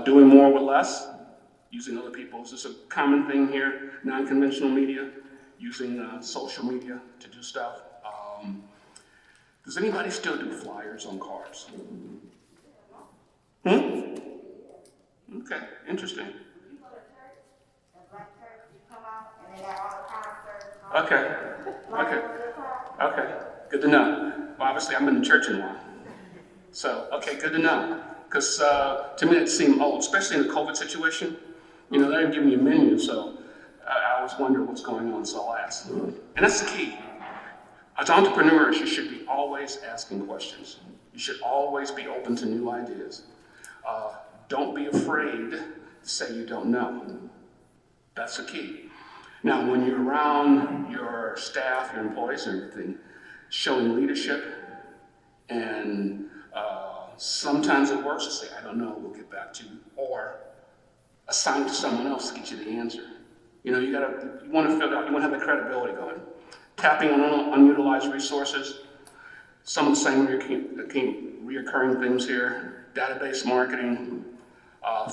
Doing more with less, using other people's. This is a common thing here, non-conventional media, using social media to do stuff. Does anybody still do flyers on cars? Okay, interesting. You go to church, the black church, you come out, and they got all the pastors. Okay, good to know. Well, obviously, I've been to church in a while. So, okay, good to know. Because to me, it seemed old, especially in the COVID situation. You know, they're giving you a menu, so I always wonder what's going on, so I'll ask. And that's the key. As entrepreneurs, you should be always asking questions. You should always be open to new ideas. Don't be afraid to say you don't know. That's the key. Now, when you're around your staff, your employees and everything, showing leadership, and sometimes it works to say, I don't know, we'll get back to you, or assign it to someone else to get you the answer. You know, you want to figure out, you want to have the credibility going. Tapping on unutilized resources, some of the same reoccurring things here, database marketing,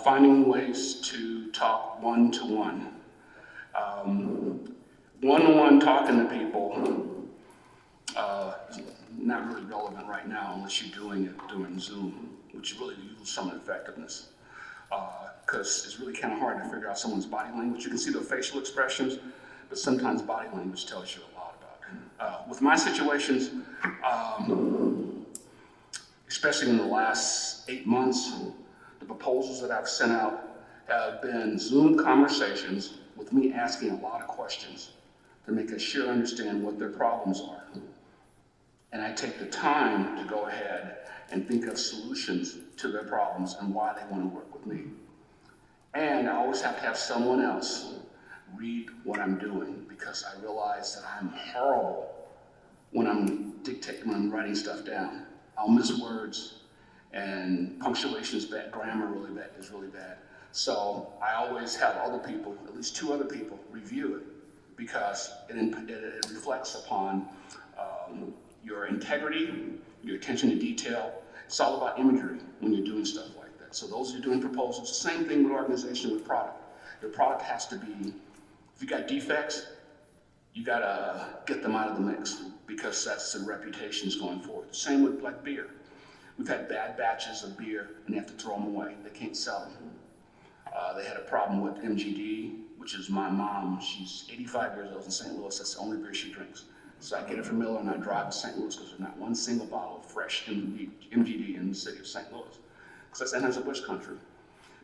finding ways to talk one-to-one. One-to-one talking to people is not really relevant right now unless you're doing it during Zoom, which really lose some of the effectiveness. Because it's really kind of hard to figure out someone's body language. You can see their facial expressions, but sometimes body language tells you a lot about it. With my situations, especially in the last 8 months, the proposals that I've sent out have been Zoom conversations with me asking a lot of questions to make sure I understand what their problems are. And I take the time to go ahead and think of solutions to their problems and why they want to work with me. And I always have to have someone else read what I'm doing, because I realize that I'm horrible when I'm writing stuff down. I'll miss words, and punctuation is bad, grammar is really bad. So I always have other people, at least 2 other people, review it, because it reflects upon your integrity, your attention to detail. It's all about imagery when you're doing stuff like that. So those who are doing proposals, the same thing with organization, with product. Your product has to be, if you got defects, you gotta get them out of the mix, because that's the reputations going forward. Same with like beer. We've had bad batches of beer and they have to throw them away. They can't sell them. They had a problem with MGD, which is my mom. She's 85 years old in St. Louis. That's the only beer she drinks. So I get it from Miller and I drive to St. Louis, because there's not one single bottle of fresh MGD in the city of St. Louis, because that's Anheuser-Busch country.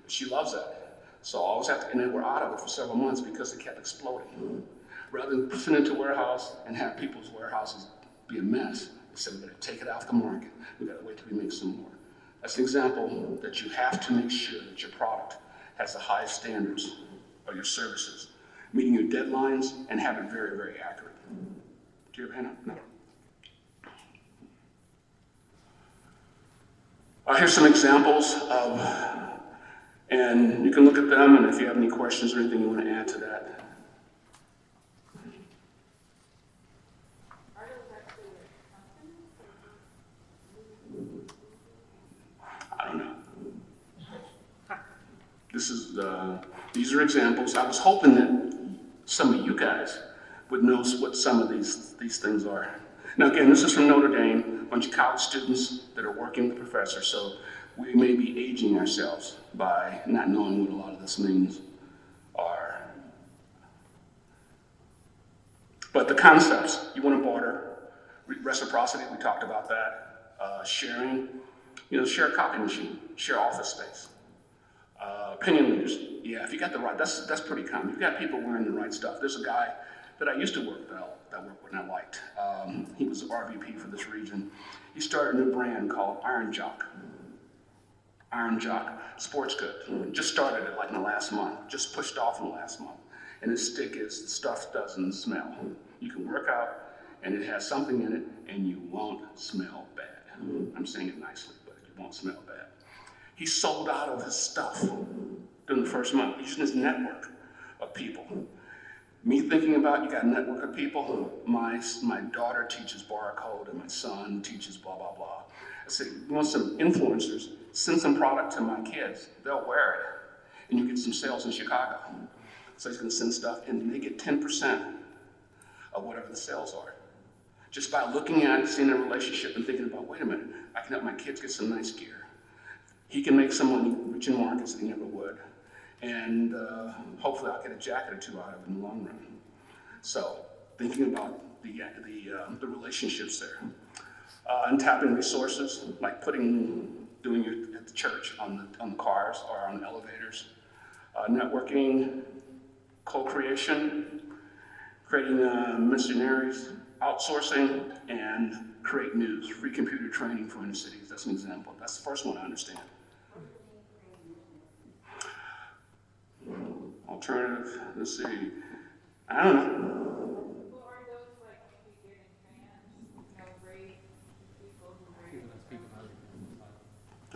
But she loves that. So I always have to, and then we're out of it for several months because it kept exploding. Rather than send it to a warehouse and have people's warehouses be a mess, they said, we gotta take it off the market. We gotta wait till we make some more. That's an example that you have to make sure that your product has the highest standards of your services, meeting your deadlines and have it very, very accurate. Do you have a hand up? No. Here's some examples of, and you can look at them, and if you have any questions or anything you want to add to that. I don't know. These are examples. I was hoping that some of you guys would know what some of these things are. Now again, this is from Notre Dame, a bunch of college students that are working with the professor, so we may be aging ourselves by not knowing what a lot of this means are. But the concepts, you want to barter, reciprocity, we talked about that, sharing, share a copy machine, share office space. Opinion leaders, yeah, if you got the right, that's pretty common. You've got people wearing the right stuff. There's a guy that I used to work with that worked with and I liked. He was the RVP for this region. He started a new brand called Iron Jock. Iron Jock sports goods. Just started it like in the last month, just pushed off in the last month. And his stick is the stuff doesn't smell. You can work out and it has something in it and you won't smell bad. I'm saying it nicely, but you won't smell bad. He sold out of his stuff during the first month, using his network of people. Me thinking about, you got a network of people, my daughter teaches barcode and my son teaches blah, blah, blah. I said, you want some influencers, send some product to my kids, they'll wear it. And you get some sales in Chicago. So he's gonna send stuff and they get 10% of whatever the sales are. Just by looking at it, seeing a relationship and thinking about, wait a minute, I can help my kids get some nice gear. He can make some money reaching markets that he never would. And hopefully I'll get a jacket or two out of it in the long run. So thinking about the relationships there. And tapping resources, like doing it at the church on the cars or on the elevators. Networking, co-creation, creating missionaries, outsourcing, and create news, free computer training for inner cities. That's an example. That's the first one I understand. Alternative, let's see. I don't know. Well, are those like maybe getting fans, rate people who rate?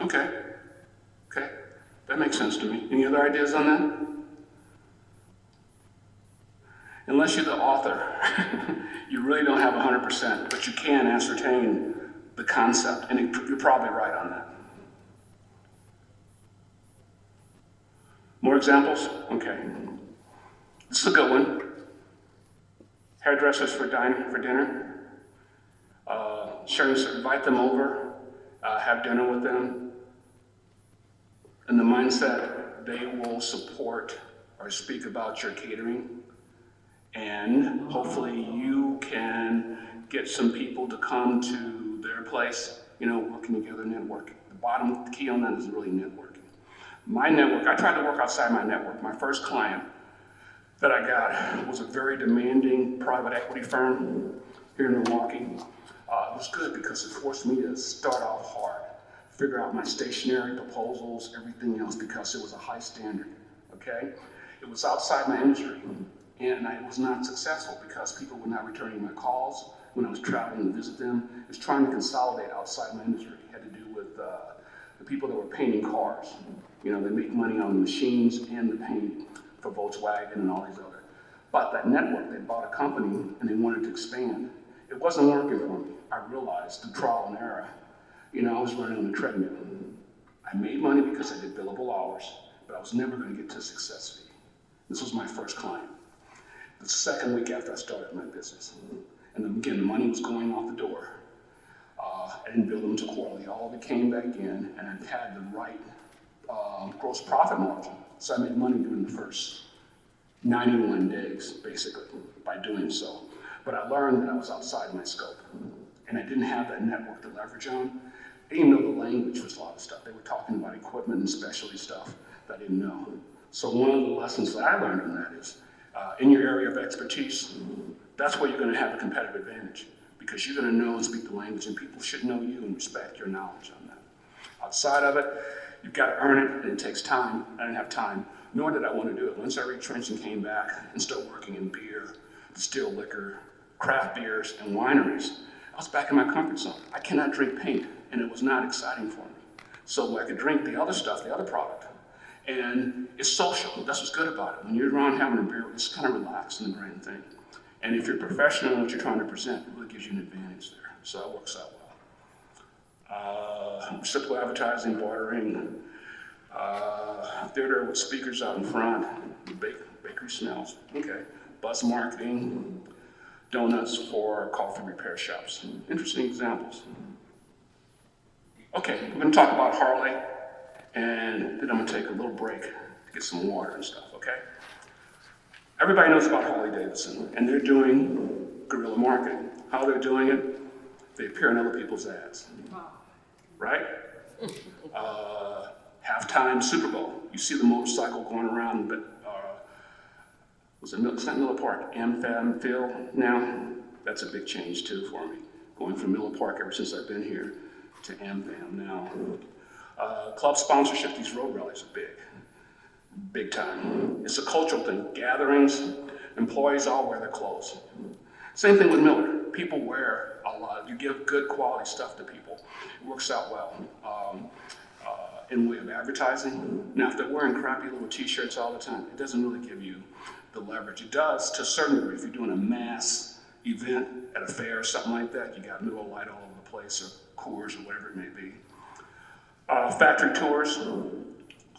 Okay, that makes sense to me. Any other ideas on that? Unless you're the author, you really don't have 100%, but you can ascertain the concept, and you're probably right on that. More examples? Okay. This is a good one. Hairdressers for dinner. Invite them over, have dinner with them. In the mindset, they will support or speak about your catering. And hopefully you can get some people to come to their place, working together, networking. The bottom key on that is really networking. My network, I tried to work outside my network. My first client that I got was a very demanding private equity firm here in Milwaukee. It was good because it forced me to start off hard, figure out my stationery, proposals, everything else, because it was a high standard, okay? It was outside my industry, and I was not successful because people were not returning my calls when I was traveling to visit them. It was trying to consolidate outside my industry. It had to do with the people that were painting cars. They make money on the machines and the paint for Volkswagen and all these other. But that network, they bought a company and they wanted to expand. It wasn't working for me. I realized through trial and error, I was running on a treadmill. I made money because I did billable hours, but I was never going to get to success fee. This was my first client. The second week after I started my business. And then again, the money was going out the door. I didn't bill them until quarterly. All of it came back in, and I had the right gross profit margin. So I made money during the first 91 days, basically, by doing so. But I learned that I was outside my scope, and I didn't have that network to leverage on. I didn't know the language was a lot of stuff. They were talking about equipment and specialty stuff that I didn't know. So one of the lessons that I learned in that is, in your area of expertise, that's where you're going to have a competitive advantage, because you're going to know and speak the language, and people should know you and respect your knowledge on that. Outside of it, you've got to earn it, and it takes time. I didn't have time, nor did I want to do it. Once I retrenched and came back and started working in beer, distilled liquor, craft beers, and wineries, I was back in my comfort zone. I cannot drink paint, and it was not exciting for me. So I could drink the other stuff, the other product. And it's social. That's what's good about it. When you're around having a beer, it's kind of relaxed and the grand thing. And if you're professional in what you're trying to present, it really gives you an advantage there. So that works out well. Reciprocal advertising, bartering, theater with speakers out in front, bakery smells. Okay. bus marketing, donuts for coffee repair shops. Interesting examples. Okay, we're gonna talk about Harley, and then I'm gonna take a little break to get some water and stuff, okay? Everybody knows about Harley Davidson, and they're doing guerrilla marketing. How they're doing it? They appear in other people's ads, right? Halftime Super Bowl, you see the motorcycle going around, but it's not Miller Park, AmFam Field now. That's a big change too for me. Going from Miller Park ever since I've been here to AmFam now. Club sponsorship, these road rallies are big time. It's a cultural thing. Gatherings, employees all wear their clothes. Same thing with Miller. People wear a lot. You give good quality stuff to people. It works out well. In way of advertising. Now, if they're wearing crappy little t-shirts all the time, it doesn't really give you the leverage. It does to a certain degree. If you're doing a mass event at a fair or something like that, you got Miller Lite all over the place, or Coors, or whatever it may be. Factory tours, a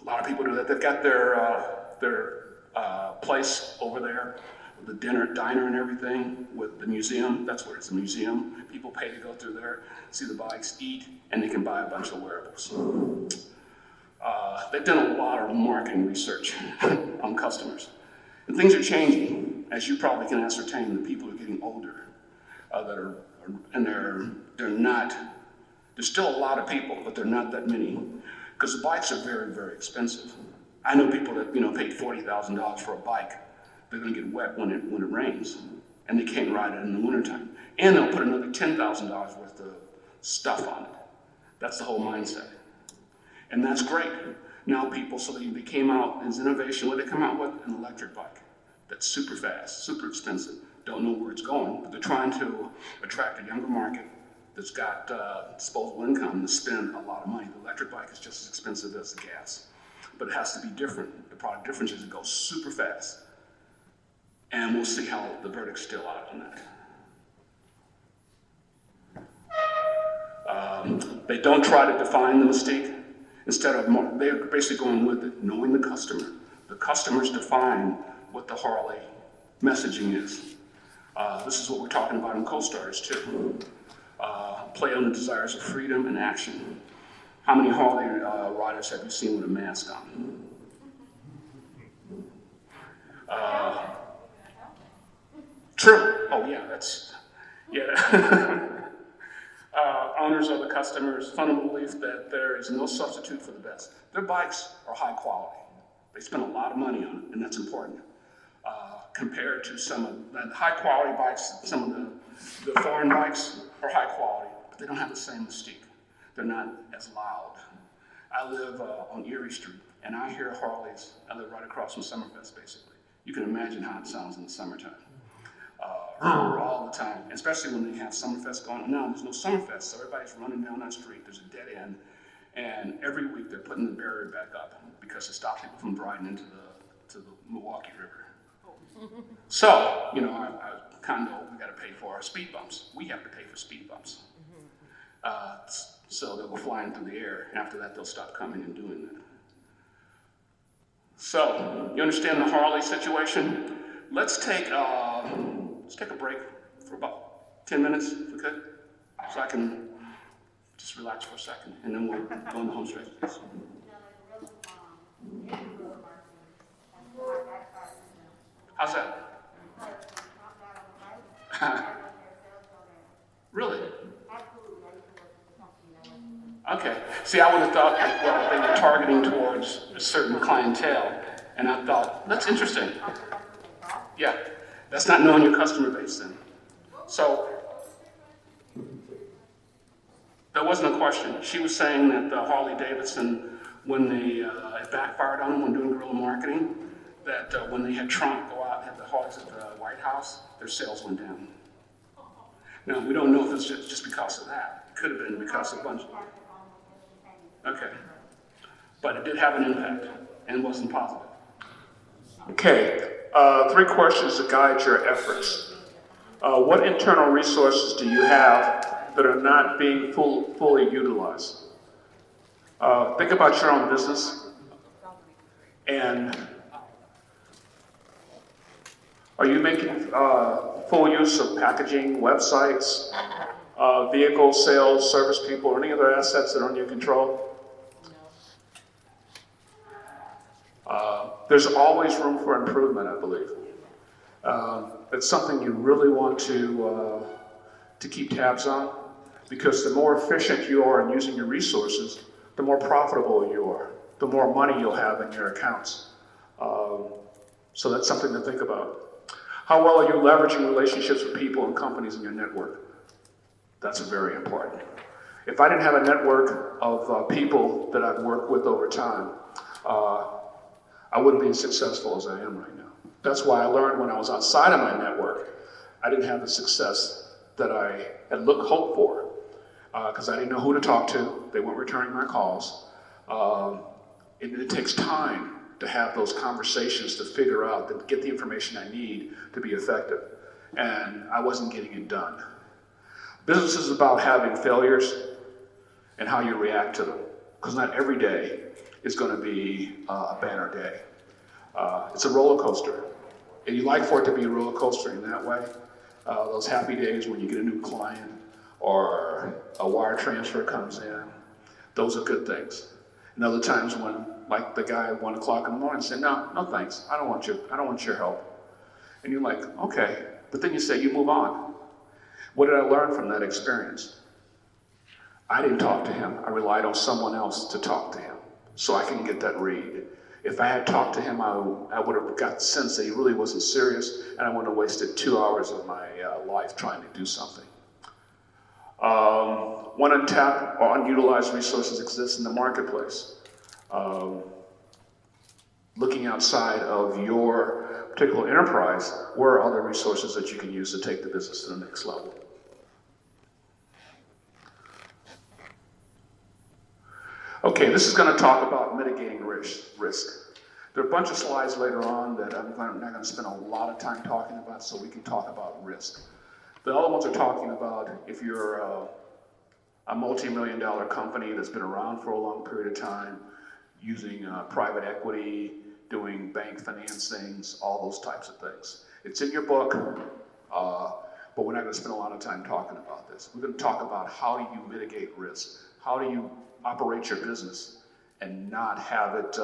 lot of people do that. They've got their place over there, the diner and everything, with the museum. That's where it's a museum. People pay to go through there, see the bikes, eat, and they can buy a bunch of wearables. They've done a lot of marketing research on customers. And things are changing, as you probably can ascertain. The people are getting older, there's still a lot of people, but they're not that many, because the bikes are very, very expensive. I know people that paid $40,000 for a bike. They're going to get wet when it rains, and they can't ride it in the wintertime. And they'll put another $10,000 worth of stuff on it. That's the whole mindset. And that's great. Now people, so they came out as innovation. What they come out with? An electric bike that's super fast, super expensive. Don't know where it's going, but they're trying to attract a younger market that's got disposable income to spend a lot of money. The electric bike is just as expensive as the gas, but it has to be different. The product difference is it goes super fast. And we'll see how the verdict's still out on that. They don't try to define the mystique. Instead of, they're basically going with it, knowing the customer. The customers define what the Harley messaging is. This is what we're talking about in co-starters too. Play on the desires of freedom and action. How many Harley riders have you seen with a mask on? True. Oh yeah, owners are the customers, fundamental belief that there is no substitute for the best. Their bikes are high quality. They spend a lot of money on it, and that's important. Compared to some of the high quality bikes, some of the foreign bikes are high quality, but they don't have the same mystique. They're not as loud. I live on Erie Street, and I hear Harleys. I live right across from Summerfest, basically. You can imagine how it sounds in the summertime. All the time, especially when they have Summerfest going on. Now, there's no Summerfest, so everybody's running down that street. There's a dead end, and every week they're putting the barrier back up because to stop people from riding into the Milwaukee River. So, our condo, we got to pay for our speed bumps. We have to pay for speed bumps. So they'll go flying through the air, and after that, they'll stop coming and doing that. So, you understand the Harley situation? Let's take a break for about 10 minutes, if we could, so I can just relax for a second, and then we'll go on the home stretch. How's that? Really? Okay. See, I would have thought that, well, they were targeting towards a certain clientele, and I thought, that's interesting. Yeah. That's not knowing your customer base then. So, there wasn't a question. She was saying that Harley Davidson, when it backfired on them when doing guerrilla marketing, that when they had Trump go out and have the Harleys at the White House, their sales went down. Now, we don't know if it's just because of that. It could have been because of a bunch. Okay. But it did have an impact and wasn't positive. Okay. 3 questions to guide your efforts. What internal resources do you have that are not being fully utilized? Think about your own business, and Are you making full use of packaging, websites, vehicle sales, service people, or any other assets that are under your control? There's always room for improvement, I believe. It's something you really want to keep tabs on, because the more efficient you are in using your resources, the more profitable you are, the more money you'll have in your accounts. So that's something to think about. How well are you leveraging relationships with people and companies in your network? That's very important. If I didn't have a network of people that I've worked with over time, I wouldn't be as successful as I am right now. That's why I learned when I was outside of my network, I didn't have the success that I had hoped for, because I didn't know who to talk to. They weren't returning my calls. It takes time to have those conversations to figure out, to get the information I need to be effective. And I wasn't getting it done. Business is about having failures and how you react to them, because not every day is going to be a banner day. It's a roller coaster. And you like for it to be a roller coaster in that way. Those happy days when you get a new client or a wire transfer comes in, those are good things. And other times when, like the guy at 1 o'clock in the morning said, no thanks, I don't want your help. And you're like, okay, but then you say, you move on. What did I learn from that experience? I didn't talk to him, I relied on someone else to talk to him, so I can get that read. If I had talked to him, I would have got the sense that he really wasn't serious, and I wouldn't have wasted 2 hours of my life trying to do something. When untapped or unutilized resources exist in the marketplace, looking outside of your particular enterprise, where are other resources that you can use to take the business to the next level? Okay, this is going to talk about mitigating risk. There are a bunch of slides later on that I'm not going to spend a lot of time talking about, so we can talk about risk. The other ones are talking about if you're a multi-million-dollar company that's been around for a long period of time, using private equity, doing bank financings, all those types of things. It's in your book, but we're not going to spend a lot of time talking about this. We're going to talk about how do you mitigate risk? How do you operate your business and not have it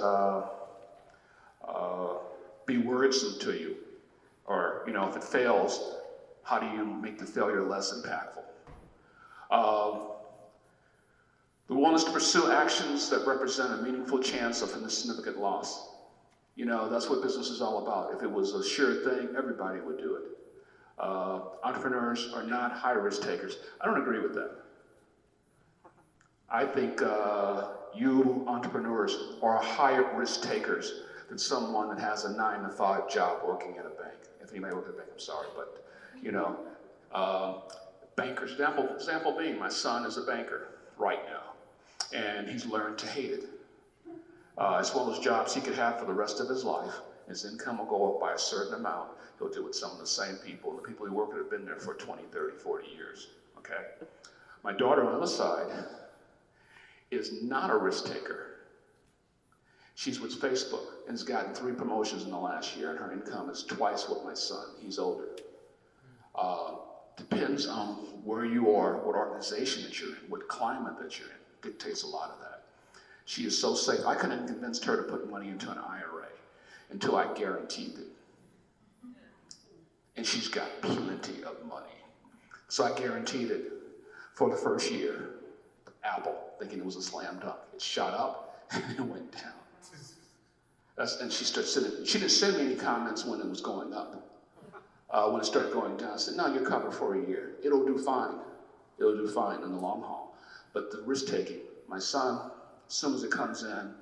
be worrisome to you? Or, if it fails, how do you make the failure less impactful? The willingness to pursue actions that represent a meaningful chance of a significant loss. That's what business is all about. If it was a sure thing, everybody would do it. Entrepreneurs are not high risk takers. I don't agree with that. I think you entrepreneurs are higher risk takers than someone that has a 9-to-5 job working at a bank. If anybody works at a bank, I'm sorry, but bankers. Example being, my son is a banker right now, and he's learned to hate it. As well as jobs he could have for the rest of his life, his income will go up by a certain amount. He'll do it with some of the same people, and the people he work with have been there for 20, 30, 40 years. Okay. My daughter on the other side is not a risk taker. She's with Facebook and has gotten 3 promotions in the last year, and her income is twice what my son. He's older. Depends on where you are, what organization that you're in, what climate that you're in, dictates a lot of that. She is so safe. I couldn't have convinced her to put money into an IRA until I guaranteed it. And she's got plenty of money. So I guaranteed it for the first year. Apple, thinking it was a slam dunk. It shot up and it went down. And she started sending, she didn't send me any comments when it was going up. When it started going down, I said, no, you're covered for a year. It'll do fine. It'll do fine in the long haul. But the risk taking, my son, as soon as it comes in,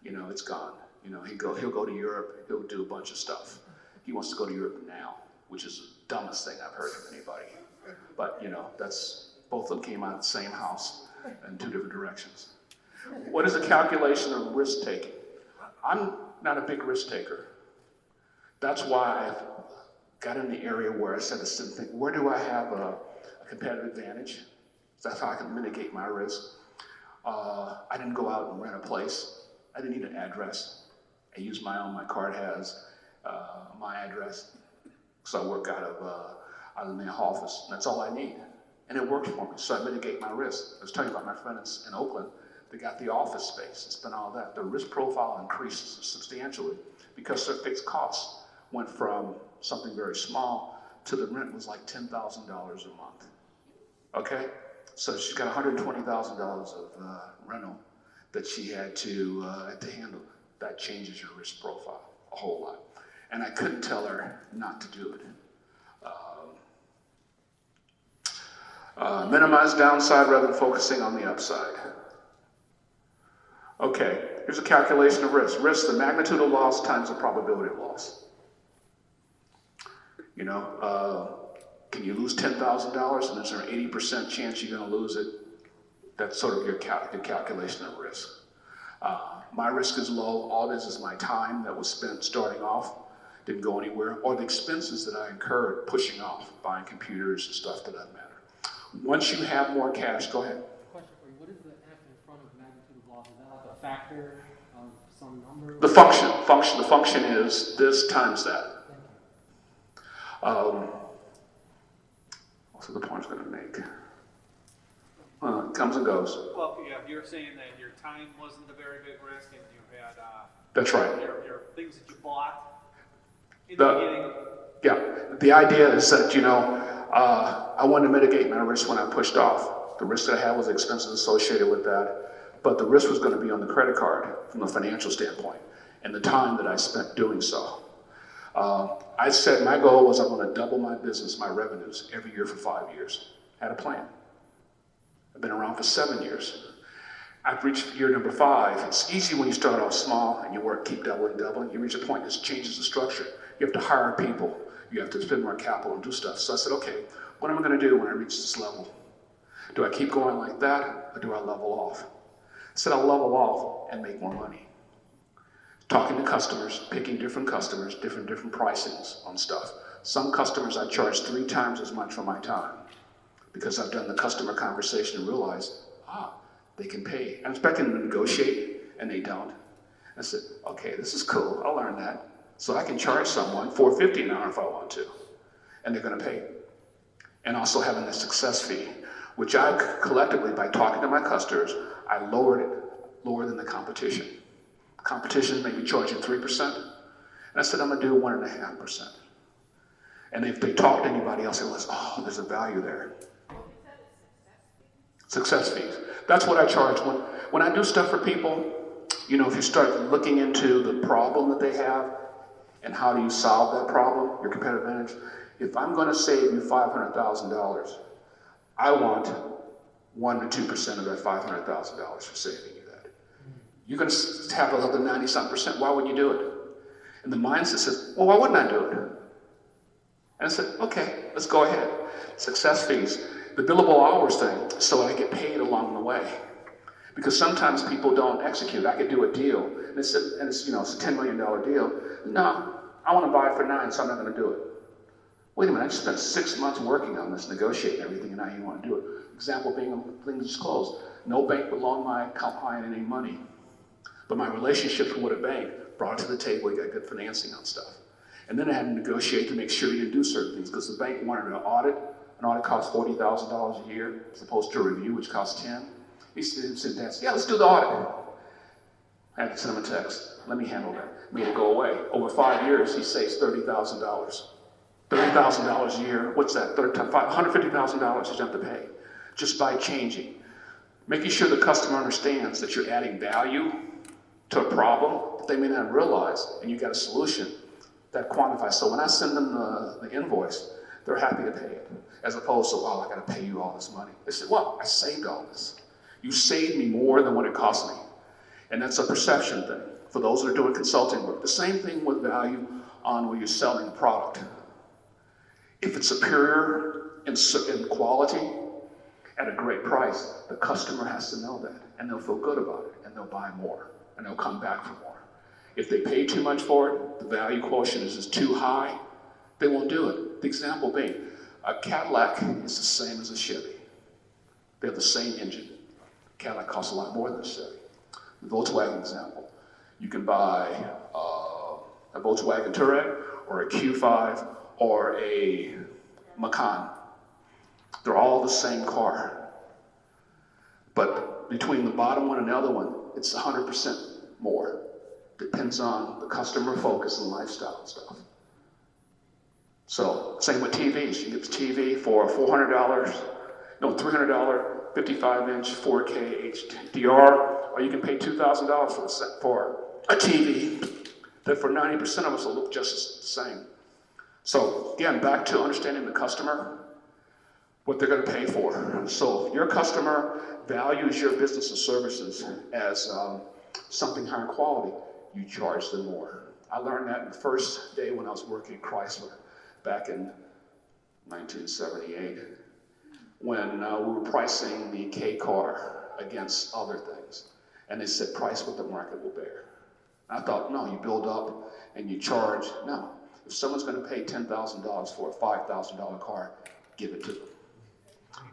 it's gone. He'll go to Europe, he'll do a bunch of stuff. He wants to go to Europe now, which is the dumbest thing I've heard from anybody. But, that's, both of them came out of the same house in 2 different directions. What is the calculation of risk taking? I'm not a big risk taker. That's why I've got in the area where I said to think, where do I have a competitive advantage? That's how I can mitigate my risk. I didn't go out and rent a place. I didn't need an address. I used my own. My card has my address. So I work out of the main office. That's all I need. And it works for me, so I mitigate my risk. I was telling you about my friends in Oakland. They got the office space and spent all that. The risk profile increased substantially because their fixed costs went from something very small to the rent was like $10,000 a month. Okay? So she's got $120,000 of rental that she had to handle. That changes your risk profile a whole lot. And I couldn't tell her not to do it. Minimize downside rather than focusing on the upside. Okay, here's a calculation of risk. Risk, the magnitude of loss times the probability of loss. You know, can you lose $10,000 and is there an 80% chance you're going to lose it? That's sort of your calculation of risk. My risk is low. All it is my time that was spent starting off, didn't go anywhere, or the expenses that I incurred pushing off, buying computers and stuff that doesn't matter. Once you have more cash, go ahead. Question for you, what is the F in front of magnitude of loss? Is that like a factor of some number? The function is this times that. Also the point I was going to make. It comes and goes. Well, yeah, you're saying that your time wasn't a very big risk, and you had That's right. your things that you bought in the beginning. Yeah, the idea is that, you know, I wanted to mitigate my risk when I pushed off. The risk that I had was expenses associated with that, but the risk was going to be on the credit card from a financial standpoint and the time that I spent doing so. I said my goal was I'm going to double my business, my revenues, every year for 5 years. I had a plan. I've been around for 7 years. I've reached year number 5. It's easy when you start off small and you work, keep doubling. You reach a point that changes the structure. You have to hire people. You have to spend more capital and do stuff. So I said, okay, what am I going to do when I reach this level? Do I keep going like that or do I level off? I said I'll level off and make more money. Talking to customers, picking different customers, different pricings on stuff. Some customers I charge 3 times as much for my time because I've done the customer conversation and realized, they can pay. I'm expecting them to negotiate and they don't. I said, okay, this is cool. I'll learn that. So I can charge someone $4.50 an hour if I want to, and they're going to pay. And also having a success fee, which I collectively, by talking to my customers, I lowered it, lower than the competition. Competition may be charging 3%, and I said I'm going to do 1.5%. And if they talk to anybody else, it was, there's a value there. Success fees. That's what I charge. When I do stuff for people, you know, if you start looking into the problem that they have and how do you solve that problem, your competitive advantage, if I'm going to save you $500,000, I want 1 to 2% of that $500,000 for saving you that. You're going to have another 90-something%. Why would you do it? And the mindset says, well, why wouldn't I do it? And I said, okay, let's go ahead. Success fees. The billable hours thing, so I get paid along the way. Because sometimes people don't execute. I could do a deal, and it's a $10 million deal. No, I want to buy it for 9, so I'm not going to do it. Wait a minute, I just spent 6 months working on this, negotiating everything, and now you want to do it. Example being a thing disclosed. No bank would loan my client any money. But my relationships with a bank brought it to the table, you got good financing on stuff. And then I had to negotiate to make sure you didn't do certain things, because the bank wanted an audit. An audit costs $40,000 a year, as opposed to a review, which costs $10,000. He said, yeah, let's do the audit. I had to send him a text. Let me handle that. Made it go away. Over 5 years, he saves $30,000. $30,000 a year, what's that? $150,000 he's have to pay just by changing. Making sure the customer understands that you're adding value to a problem that they may not realize, and you got a solution that quantifies. So when I send them the invoice, they're happy to pay it, as opposed to, I got to pay you all this money. They said, well, I saved all this. You saved me more than what it cost me. And that's a perception thing for those that are doing consulting work. The same thing with value on when you're selling a product. If it's superior in quality at a great price, the customer has to know that, and they'll feel good about it, and they'll buy more, and they'll come back for more. If they pay too much for it, the value quotient is just too high, they won't do it. The example being, a Cadillac is the same as a Chevy. They have the same engine. Cadillac costs a lot more than a Chevy. The Volkswagen example. You can buy a Volkswagen Touareg or a Q5 or a Macan. They're all the same car. But between the bottom one and the other one, it's 100% more. Depends on the customer focus and lifestyle and stuff. So, same with TVs. You get the TV for $400, $300, 55-inch 4K HDR, or you can pay $2,000 for a TV that for 90% of us will look just the same. So, again, back to understanding the customer, what they're going to pay for. So, if your customer values your business or services as something higher quality, you charge them more. I learned that the first day when I was working at Chrysler back in 1978, when we were pricing the K car against other things. And they said, price what the market will bear. I thought, no, you build up and you charge. No, if someone's going to pay $10,000 for a $5,000 car, give it to them.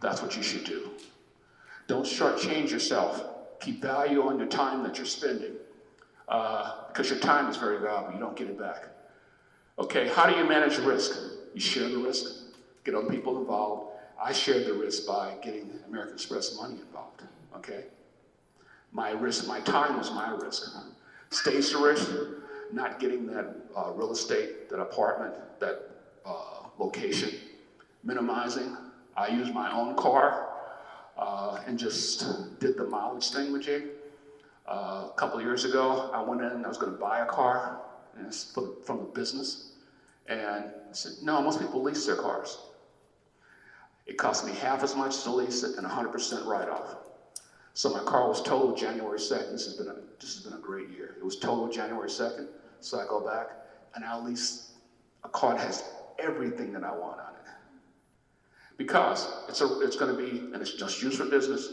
That's what you should do. Don't shortchange yourself. Keep value on your time that you're spending. Because your time is very valuable. You don't get it back. Okay, how do you manage risk? You share the risk, get other people involved. I shared the risk by getting American Express money involved, okay? My risk, my time was my risk. Stage the risk, not getting that real estate, that apartment, that location. Minimizing, I used my own car and just did the mileage thing with Jake. A couple of years ago, I went in, I was gonna buy a car and it's from the business. And I said, no, most people lease their cars. It cost me half as much to lease it and 100% write-off. So my car was totaled January 2nd. This has been a great year. It was totaled January 2nd, so I go back and I lease a car that has everything that I want on it. Because it's going to be, and it's just used for business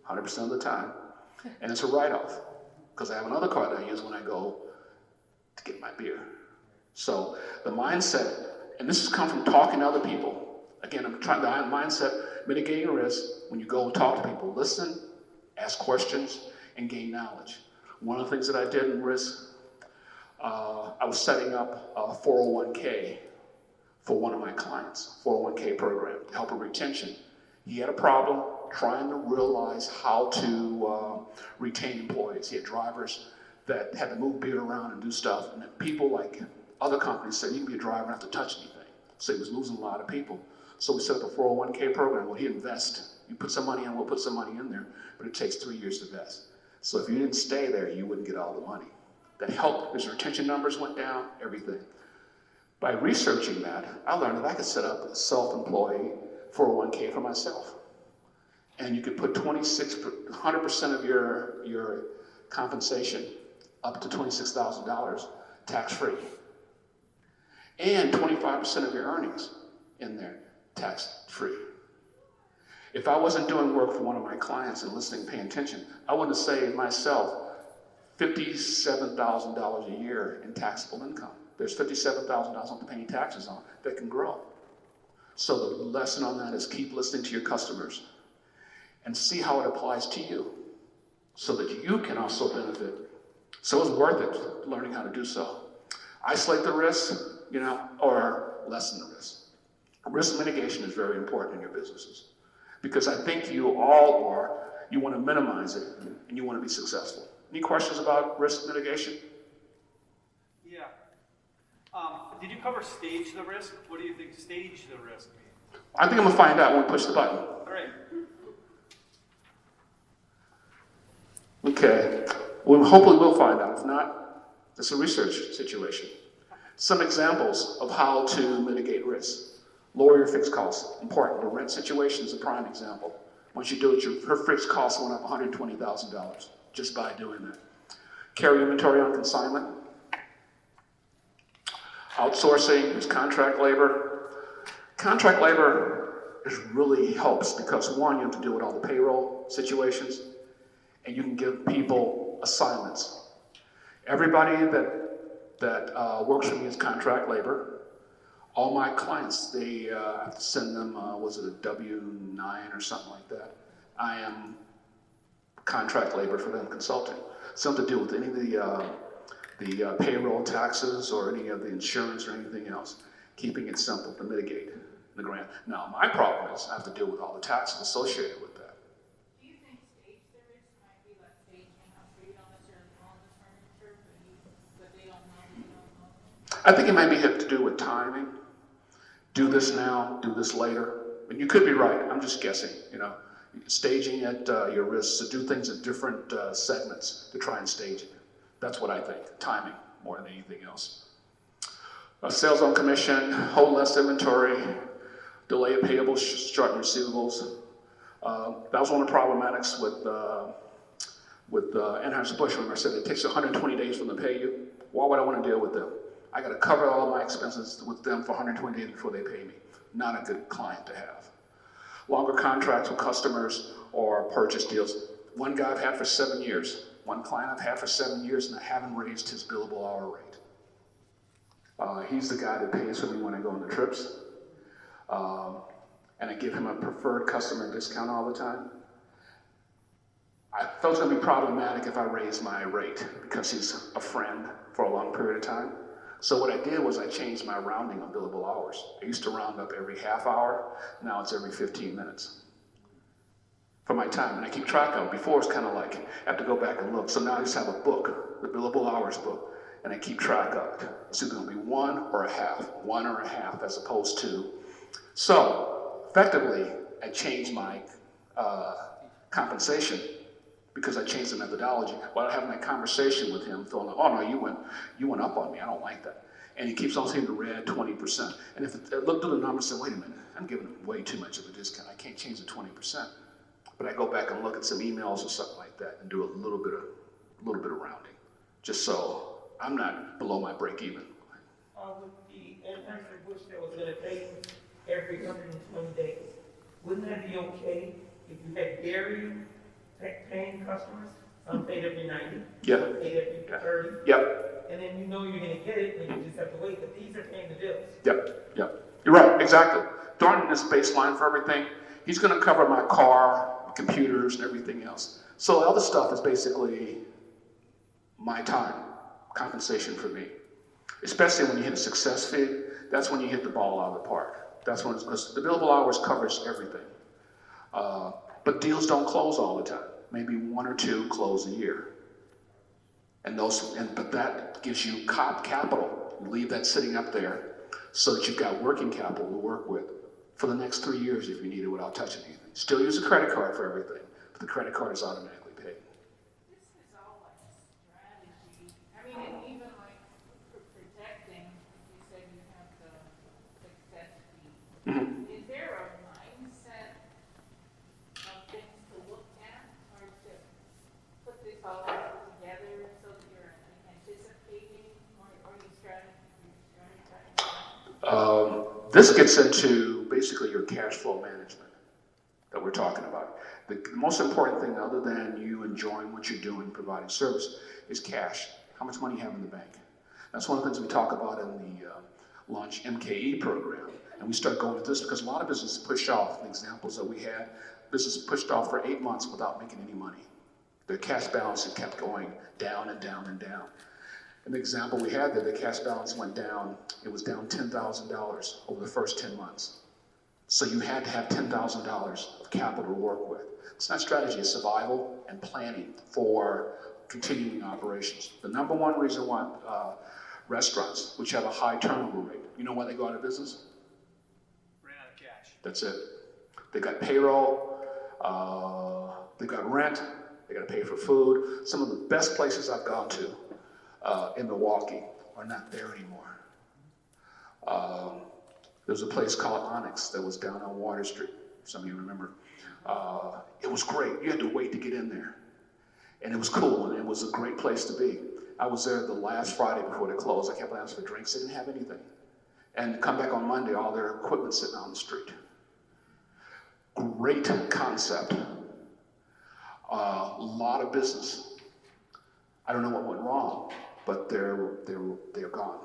100% of the time, and it's a write-off. Because I have another car that I use when I go to get my beer. So the mindset, and this has come from talking to other people. Again, I'm trying the mindset, mitigating risk. When you go and talk to people, listen, ask questions, and gain knowledge. One of the things that I did in risk, I was setting up a 401k for one of my clients, 401k program to help with retention. He had a problem trying to realize how to retain employees. He had drivers that had to move beer around and do stuff, and people like other companies said, you can be a driver and not have to touch anything. So he was losing a lot of people. So we set up a 401k program where he invests. You put some money in, we'll put some money in there, but it takes 3 years to vest. So if you didn't stay there, you wouldn't get all the money. That helped. His retention numbers went down, everything. By researching that, I learned that I could set up a self-employed 401k for myself. And you could put 100% of your compensation up to $26,000 tax-free. And 25% of your earnings in there, tax-free. If I wasn't doing work for one of my clients and listening, paying attention, I would have saved myself $57,000 a year in taxable income. There's $57,000 I'm paying taxes on that can grow. So the lesson on that is keep listening to your customers and see how it applies to you so that you can also benefit. So it's worth it learning how to do so. Isolate the risk, or lessen the risk. Risk mitigation is very important in your businesses because I think you want to minimize it and you want to be successful. Any questions about risk mitigation? Yeah. Did you cover stage the risk? What do you think stage the risk means? I think I'm going to find out when we push the button. Great. Okay. Well, hopefully we'll find out. If not, it's a research situation. Some examples of how to mitigate risk. Lower your fixed costs. Important. The rent situation is a prime example. Once you do it, her fixed costs went up $120,000 just by doing that. Carry inventory on consignment. Outsourcing is contract labor. Contract labor really helps because one, you have to deal with all the payroll situations and you can give people assignments. Everybody that works for me is contract labor. All my clients, they have to send them, was it a W-9 or something like that? I am contract labor for them, consulting. So I don't have to deal with any of the payroll taxes or any of the insurance or anything else. keeping it simple to mitigate the grant. Now, my problem is I have to deal with all the taxes associated with that. Do you think stage service might be like staging, so you don't necessarily own the furniture, but they don't know you don't own it? I think it might be have to do with timing. Do this now, do this later. And you could be right, I'm just guessing, staging at your risk, so do things at different segments to try and stage it. That's what I think, timing more than anything else. Sales on commission, hold less inventory, delay of payables, shorten receivables. That was one of the problematics with Anheuser-Busch. Remember I said it takes 120 days for them to pay you. Why would I want to deal with them? I got to cover all of my expenses with them for 120 days before they pay me. Not a good client to have. Longer contracts with customers or purchase deals. One guy I've had for 7 years. One client I've had for 7 years, and I haven't raised his billable hour rate. He's the guy that pays for me when I go on the trips. And I give him a preferred customer discount all the time. I thought it was going to be problematic if I raised my rate because he's a friend for a long period of time. So what I did was I changed my rounding on billable hours. I used to round up every half hour. Now it's every 15 minutes for my time. And I keep track of it. Before it's kind of like, I have to go back and look. So now I just have a book, the billable hours book, and I keep track of it. It's either going to be one or a half as opposed to. So effectively, I changed my compensation because I changed the methodology. While having that conversation with him, feeling like, oh no, you went up on me, I don't like that. And he keeps on saying the red 20%. And if I looked at the numbers and said, wait a minute, I'm giving him way too much of a discount. I can't change the 20%. But I go back and look at some emails or something like that and do a little bit of rounding, just so I'm not below my break even. With the Anheuser-Busch that was gonna pay every 120 days, wouldn't that be okay if you had dairy paying customers, some paid every 90, Yeah. some paid every 30, Yep, and then you're gonna get it, and you just have to wait, but these are paying the bills. yep. You're right, exactly. During this baseline for everything, he's gonna cover my car, computers, and everything else. So the other stuff is basically my time, compensation for me. Especially when you hit a success fee, that's when you hit the ball out of the park. That's when, because the billable hours covers everything. But deals don't close all the time. Maybe one or two close a year. But that gives you capital. You leave that sitting up there so that you've got working capital to work with for the next 3 years if you need it without touching anything. Still use a credit card for everything, but the credit card is automatically paid. This is all like strategy. I mean, and even like for protecting, you said you have the success fee. Mm-hmm. Is there a mindset of things to look at or to put this all together so that you're anticipating or you strategizing? This gets into basically your cash flow management that we're talking about. The most important thing other than you enjoying what you're doing, providing service, is cash. How much money you have in the bank. That's one of the things we talk about in the Launch MKE program. And we start going with this because a lot of businesses push off. The examples that we had, businesses pushed off for 8 months without making any money. Their cash balance had kept going down and down and down. And the example we had there, the cash balance went down. It was down $10,000 over the first 10 months. So you had to have $10,000 of capital to work with. It's not strategy, it's survival and planning for continuing operations. The number one reason why restaurants, which have a high turnover rate, you know why they go out of business? Ran out of cash. That's it. They got payroll, they got rent, they got to pay for food. Some of the best places I've gone to in Milwaukee are not there anymore. There's a place called Onyx that was down on Water Street. Some of you remember. It was great. You had to wait to get in there. And it was cool, and it was a great place to be. I was there the last Friday before they closed. I kept asking for drinks. They didn't have anything. And come back on Monday, all their equipment sitting on the street. Great concept. A lot of business. I don't know what went wrong, but they're gone.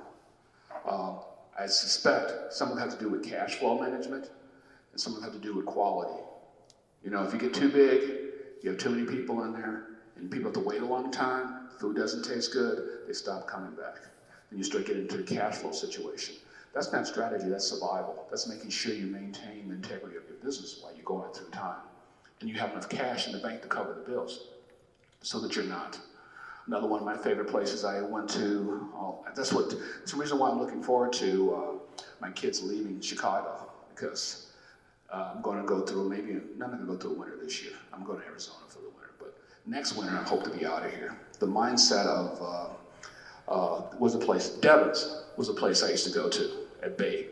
I suspect some of it had to do with cash flow management, and some of it had to do with quality. You know, if you get too big, you have too many people in there, and people have to wait a long time, food doesn't taste good, they stop coming back. Then you start getting into the cash flow situation. That's not strategy, that's survival. That's making sure you maintain the integrity of your business while you're going through time. And you have enough cash in the bank to cover the bills so that you're not. Another one of my favorite places I went to, it's the reason why I'm looking forward to my kids leaving Chicago, because I'm going to go through I'm not going to go through winter this year. I'm going to Arizona for the winter, but next winter I hope to be out of here. The mindset of, Devon's was a place I used to go to at Bay.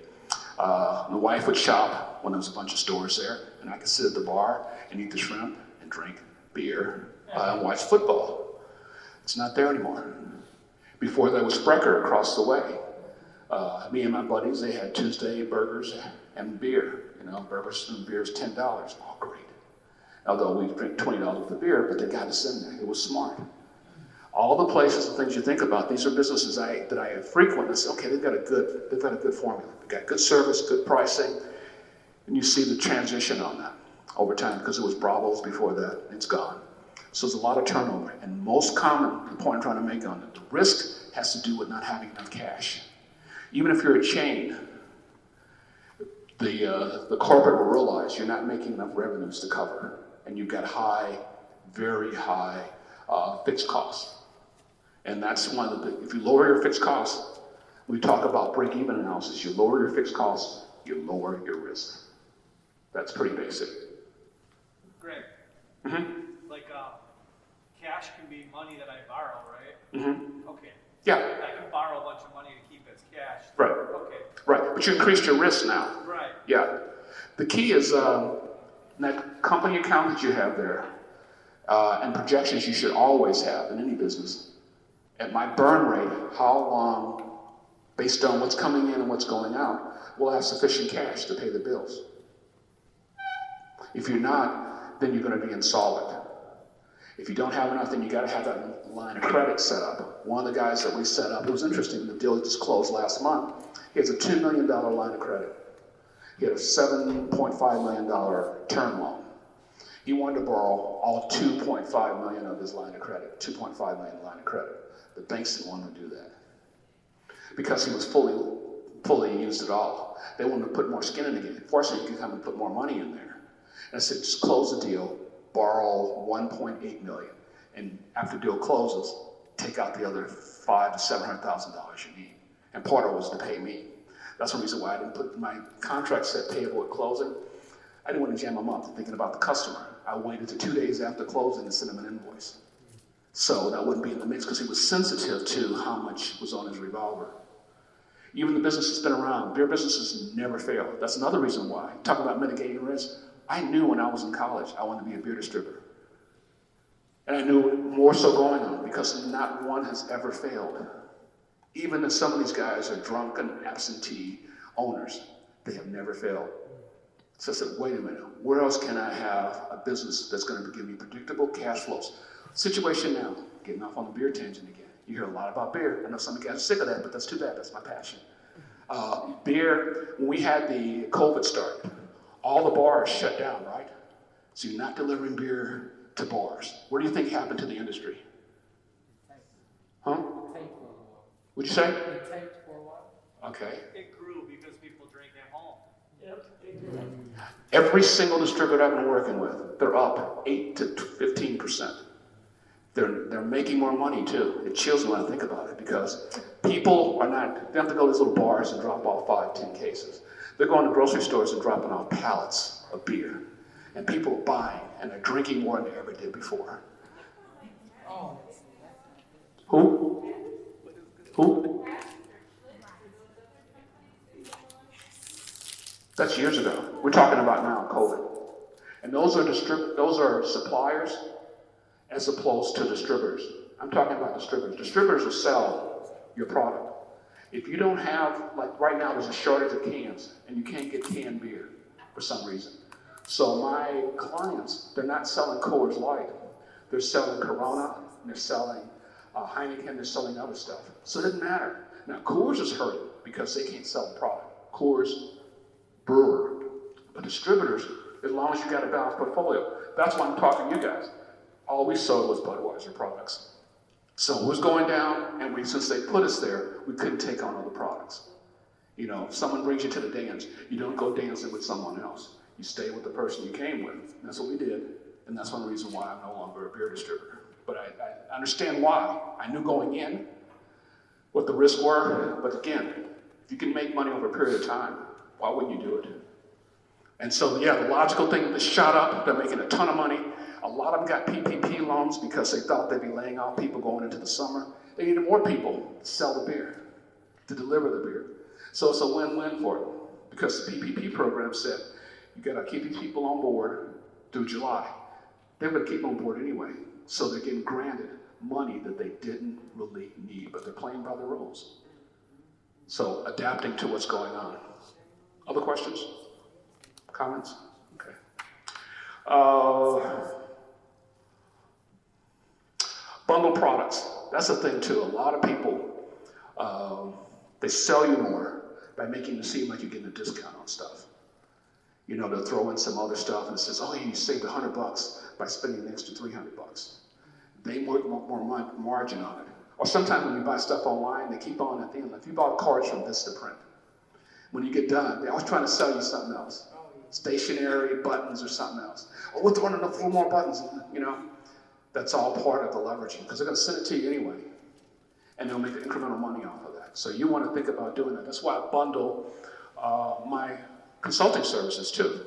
My wife would shop when there was a bunch of stores there, and I could sit at the bar and eat the shrimp and drink beer and watch football. It's not there anymore. Before there was Sprecher across the way. Me and my buddies, they had Tuesday burgers and beer. Burgers and beer is $10. Oh, great. Although we drink $20 worth of beer, but they got us in there. It was smart. All the places and things you think about, these are businesses that I frequent and say, okay, they've got a good formula. They've got good service, good pricing, and you see the transition on that over time, because it was Bravo's before that, it's gone. So there's a lot of turnover, and most common, the point I'm trying to make on it, the risk has to do with not having enough cash. Even if you're a chain, the corporate will realize you're not making enough revenues to cover, and you've got very high fixed costs. And that's one of the if you lower your fixed costs, we talk about break-even analysis, you lower your fixed costs, you lower your risk. That's pretty basic. Greg, Mm-hmm. like cash can be money that I borrow, right? Mm-hmm. Okay. Yeah. I can borrow a bunch of money to keep as cash. Right. Okay. Right. But you increased your risk now. Right. Yeah. The key is that company account that you have there and projections you should always have in any business. At my burn rate, how long, based on what's coming in and what's going out, will have sufficient cash to pay the bills. If you're not, then you're going to be insolvent. If you don't have enough, then you got to have that line of credit set up. One of the guys that we set up, it was interesting, the deal just closed last month. He has a $2 million line of credit. He had a $7.5 million term loan. He wanted to borrow all $2.5 million of his line of credit, $2.5 million line of credit. The banks didn't want him to do that because he was fully used it all. They wanted to put more skin in the game. Fortunately, he could come and put more money in there. And I said, just close the deal, borrow $1.8 million, and after the deal closes, take out the other $500,000 to $700,000 you need. And part of it was to pay me. That's the reason why I didn't put my contract set payable at closing. I didn't want to jam them up thinking about the customer. I waited to 2 days after closing to send him an invoice. So that wouldn't be in the mix because he was sensitive to how much was on his revolver. Even the business that's been around, beer businesses never fail. That's another reason why. Talk about mitigating risk. I knew when I was in college I wanted to be a beer distributor. And I knew more so going on because not one has ever failed. Even if some of these guys are drunken, absentee owners, they have never failed. So I said, wait a minute, where else can I have a business that's going to give me predictable cash flows? Situation now, getting off on the beer tangent again. You hear a lot about beer. I know some of you guys are sick of that, but that's too bad. That's my passion. Beer, when we had the COVID start, all the bars shut down, right? So you're not delivering beer to bars. What do you think happened to the industry? Huh? What'd you say? It tanked for a while. Okay. It grew because people drink at home. Yep, it grew. Every single distributor I've been working with, they're up 8 to 15%. They're making more money too. It chills me when I think about it because people are not, they have to go to these little bars and drop off 5, 10 cases. They're going to grocery stores and dropping off pallets of beer. And people are buying and they're drinking more than they ever did before. Oh. Who? Who? That's years ago. We're talking about now, COVID. And those are suppliers as opposed to distributors. I'm talking about distributors. Distributors will sell your product. If you don't have, like right now there's a shortage of cans and you can't get canned beer for some reason. So my clients, they're not selling Coors Light. They're selling Corona, and they're selling Heineken, they're selling other stuff. So it doesn't matter. Now Coors is hurting because they can't sell the product. Coors, brewer. But distributors, as long as you got a balanced portfolio, that's why I'm talking to you guys. All we sold was Budweiser products. So it was going down, and since they put us there, we couldn't take on other products. You know, if someone brings you to the dance, you don't go dancing with someone else. You stay with the person you came with. And that's what we did. And that's one reason why I'm no longer a beer distributor. But I understand why. I knew going in what the risks were. But again, if you can make money over a period of time, why wouldn't you do it? And so, yeah, the logical thing, they shot up. They're making a ton of money. A lot of them got PPP loans because they thought they'd be laying off people going into the summer. They needed more people to sell the beer, to deliver the beer. So it's a win-win for them because the PPP program said, you got to keep these people on board through July. They're going to keep them on board anyway. So they're getting granted money that they didn't really need, but they're playing by the rules. So adapting to what's going on. Other questions? Comments? Okay. Bundle products. That's a thing too. A lot of people, they sell you more by making it seem like you're getting a discount on stuff. You know, they'll throw in some other stuff and it says, oh, you saved $100 by spending an extra $300. They work more margin on it. Or sometimes when you buy stuff online, they keep on at the end. If you bought cards from Vistaprint, when you get done, they're always trying to sell you something else. Stationery, buttons, or something else. Oh, we're throwing in 4 more buttons, you know. That's all part of the leveraging, because they're going to send it to you anyway. And they'll make incremental money off of that. So you want to think about doing that. That's why I bundle my consulting services too.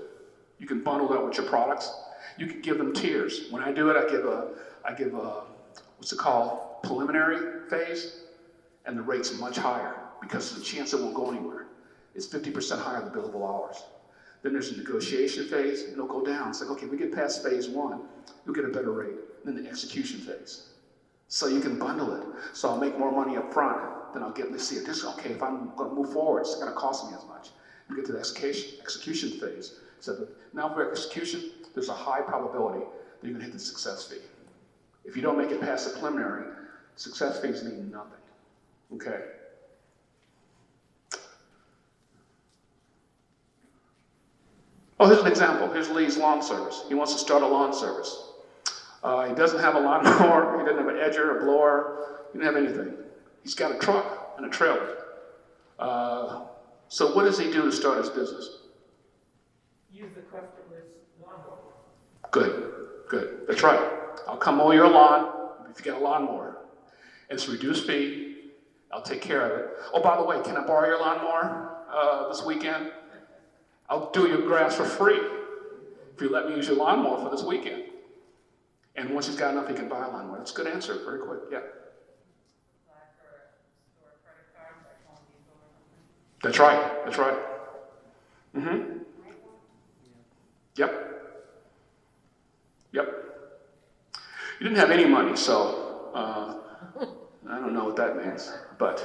You can bundle that with your products. You can give them tiers. When I do it, I give a what's it called, preliminary phase, and the rate's much higher because the chance it won't go anywhere. It's 50% higher than billable hours. Then there's a negotiation phase, and it'll go down. It's like, okay, we get past phase 1, you'll get a better rate. Then the execution phase. So you can bundle it. So I'll make more money up front, then I'll get, let's see, a discount. Okay, if I'm going to move forward, it's going to cost me as much. You get to the execution phase. So now for execution, there's a high probability that you're going to hit the success fee. If you don't make it past the preliminary, success fees mean nothing. Okay? Oh, here's an example. Here's Lee's lawn service. He wants to start a lawn service. He doesn't have a lawnmower. He doesn't have an edger, a blower. He doesn't have anything. He's got a truck and a trailer. So what does he do to start his business? Use the customer's lawnmower. Good. That's right. I'll come mow your lawn if you got a lawnmower. It's reduced fee. I'll take care of it. Oh, by the way, can I borrow your lawnmower this weekend? I'll do your grass for free if you let me use your lawnmower for this weekend. And once he's got enough, he can buy a lawnmower. That's a good answer. Very quick. Yeah. That's right. Mm-hmm. Yep. You didn't have any money, so I don't know what that means. But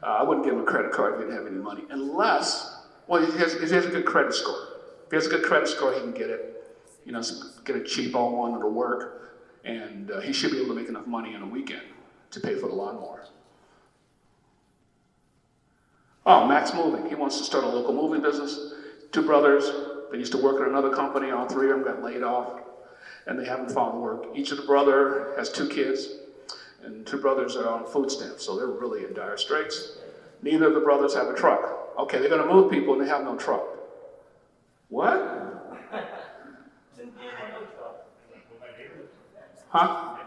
I wouldn't give him a credit card if he didn't have any money. Unless, well, he has a good credit score. If he has a good credit score, he can get it. You know, get a cheap all-one that'll work. And he should be able to make enough money in a weekend to pay for the lawnmower. Oh, Max Moving. He wants to start a local moving business. 2 brothers. They used to work at another company. All 3 of them got laid off. And they haven't found work. Each of the brother has 2 kids. And 2 brothers are on food stamps. So they're really in dire straits. Neither of the brothers have a truck. Okay, they're going to move people and they have no truck. What? Huh?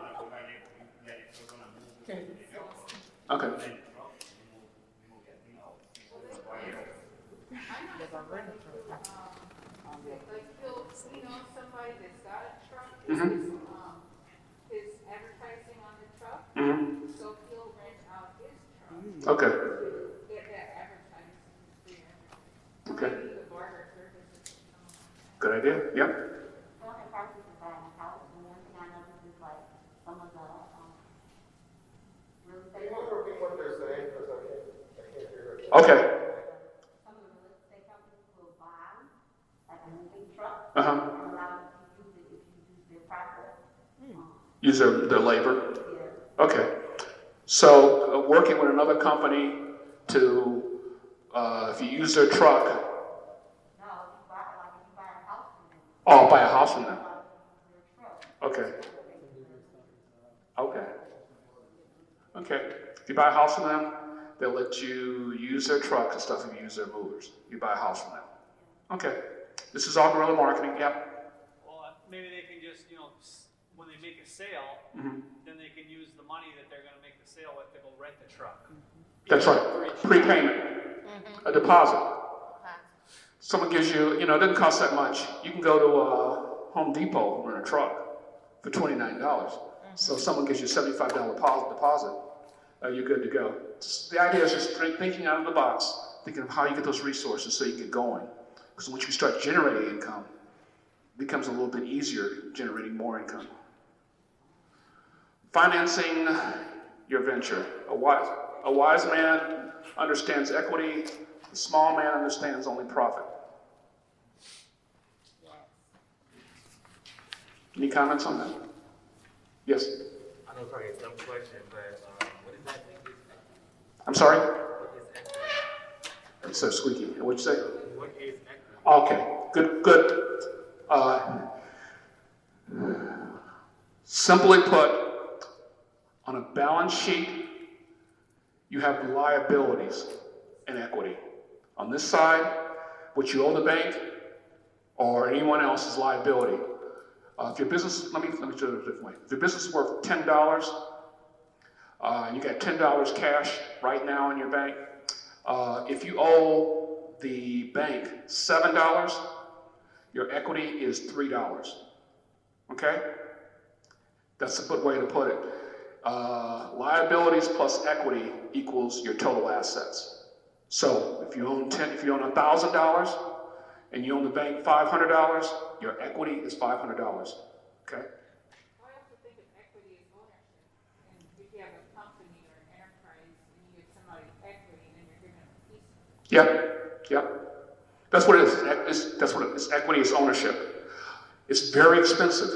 Okay. Like we know somebody that's got a truck, Mm-hmm. is advertising on the truck, Mm-hmm. so he'll rent out his truck. Okay. Get that advertising, free advertising. Okay. Maybe the barter service. Good idea. Yep. Okay. Uh-huh. Use their labor. Okay. So working with another company to, if you use their truck. Oh, buy a house from them. Okay. Okay. If you buy a house from them, They'll let you use their trucks and stuff if you use their movers. You buy a house from them. Okay. This is all guerrilla marketing. Yep. Well, maybe they can just, when they make a sale, then they can use the money that they're going to make the sale with to go rent the truck. That's right. Prepayment. A deposit. Someone gives you, it doesn't cost that much. You can go to Home Depot and rent a truck for $29. So if someone gives you a $75 deposit, you're good to go. The idea is just thinking out of the box, thinking of how you get those resources so you can get going. Because once you start generating income, it becomes a little bit easier generating more income. Financing your venture. A wise man understands equity. A small man understands only profit. Any comments on that? Yes? I know it's probably a dumb question, but what exactly is equity? I'm sorry? What is equity? It's so squeaky. What'd you say? What is equity? Okay, good. Simply put, on a balance sheet, you have liabilities and equity. On this side, what you owe the bank or anyone else is liability. If your business, let me do it a different way. If your business is worth $10, and you got $10 cash right now in your bank, if you owe the bank $7, your equity is $3. Okay? That's a good way to put it. Liabilities plus equity equals your total assets. So if you own $1,000 and you own the bank $500, your equity is $500. Okay? I also think of equity as ownership. And if you have a company or an enterprise and you give somebody equity, then you're giving them a piece of it. Yep. That's what it is. That's what it is. Equity is ownership. It's very expensive.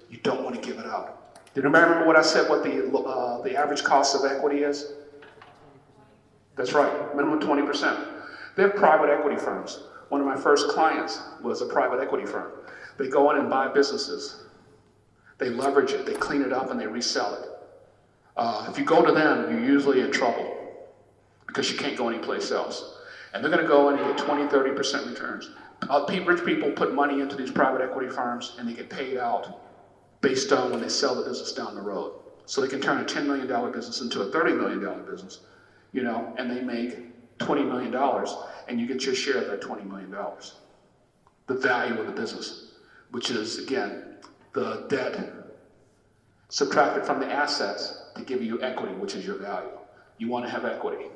You don't want to give it out. Did anybody remember what I said, what the average cost of equity is? That's right, minimum 20%. They have private equity firms. One of my first clients was a private equity firm. They go in and buy businesses. They leverage it, they clean it up, and they resell it. If you go to them, you're usually in trouble because you can't go anyplace else. And they're going to go in and get 20, 30% returns. Rich people put money into these private equity firms, and they get paid out based on when they sell the business down the road. So they can turn a $10 million business into a $30 million business, and they make $20 million, and you get your share of that $20 million. The value of the business, which is, again, the debt subtracted from the assets to give you equity, which is your value. You want to have equity.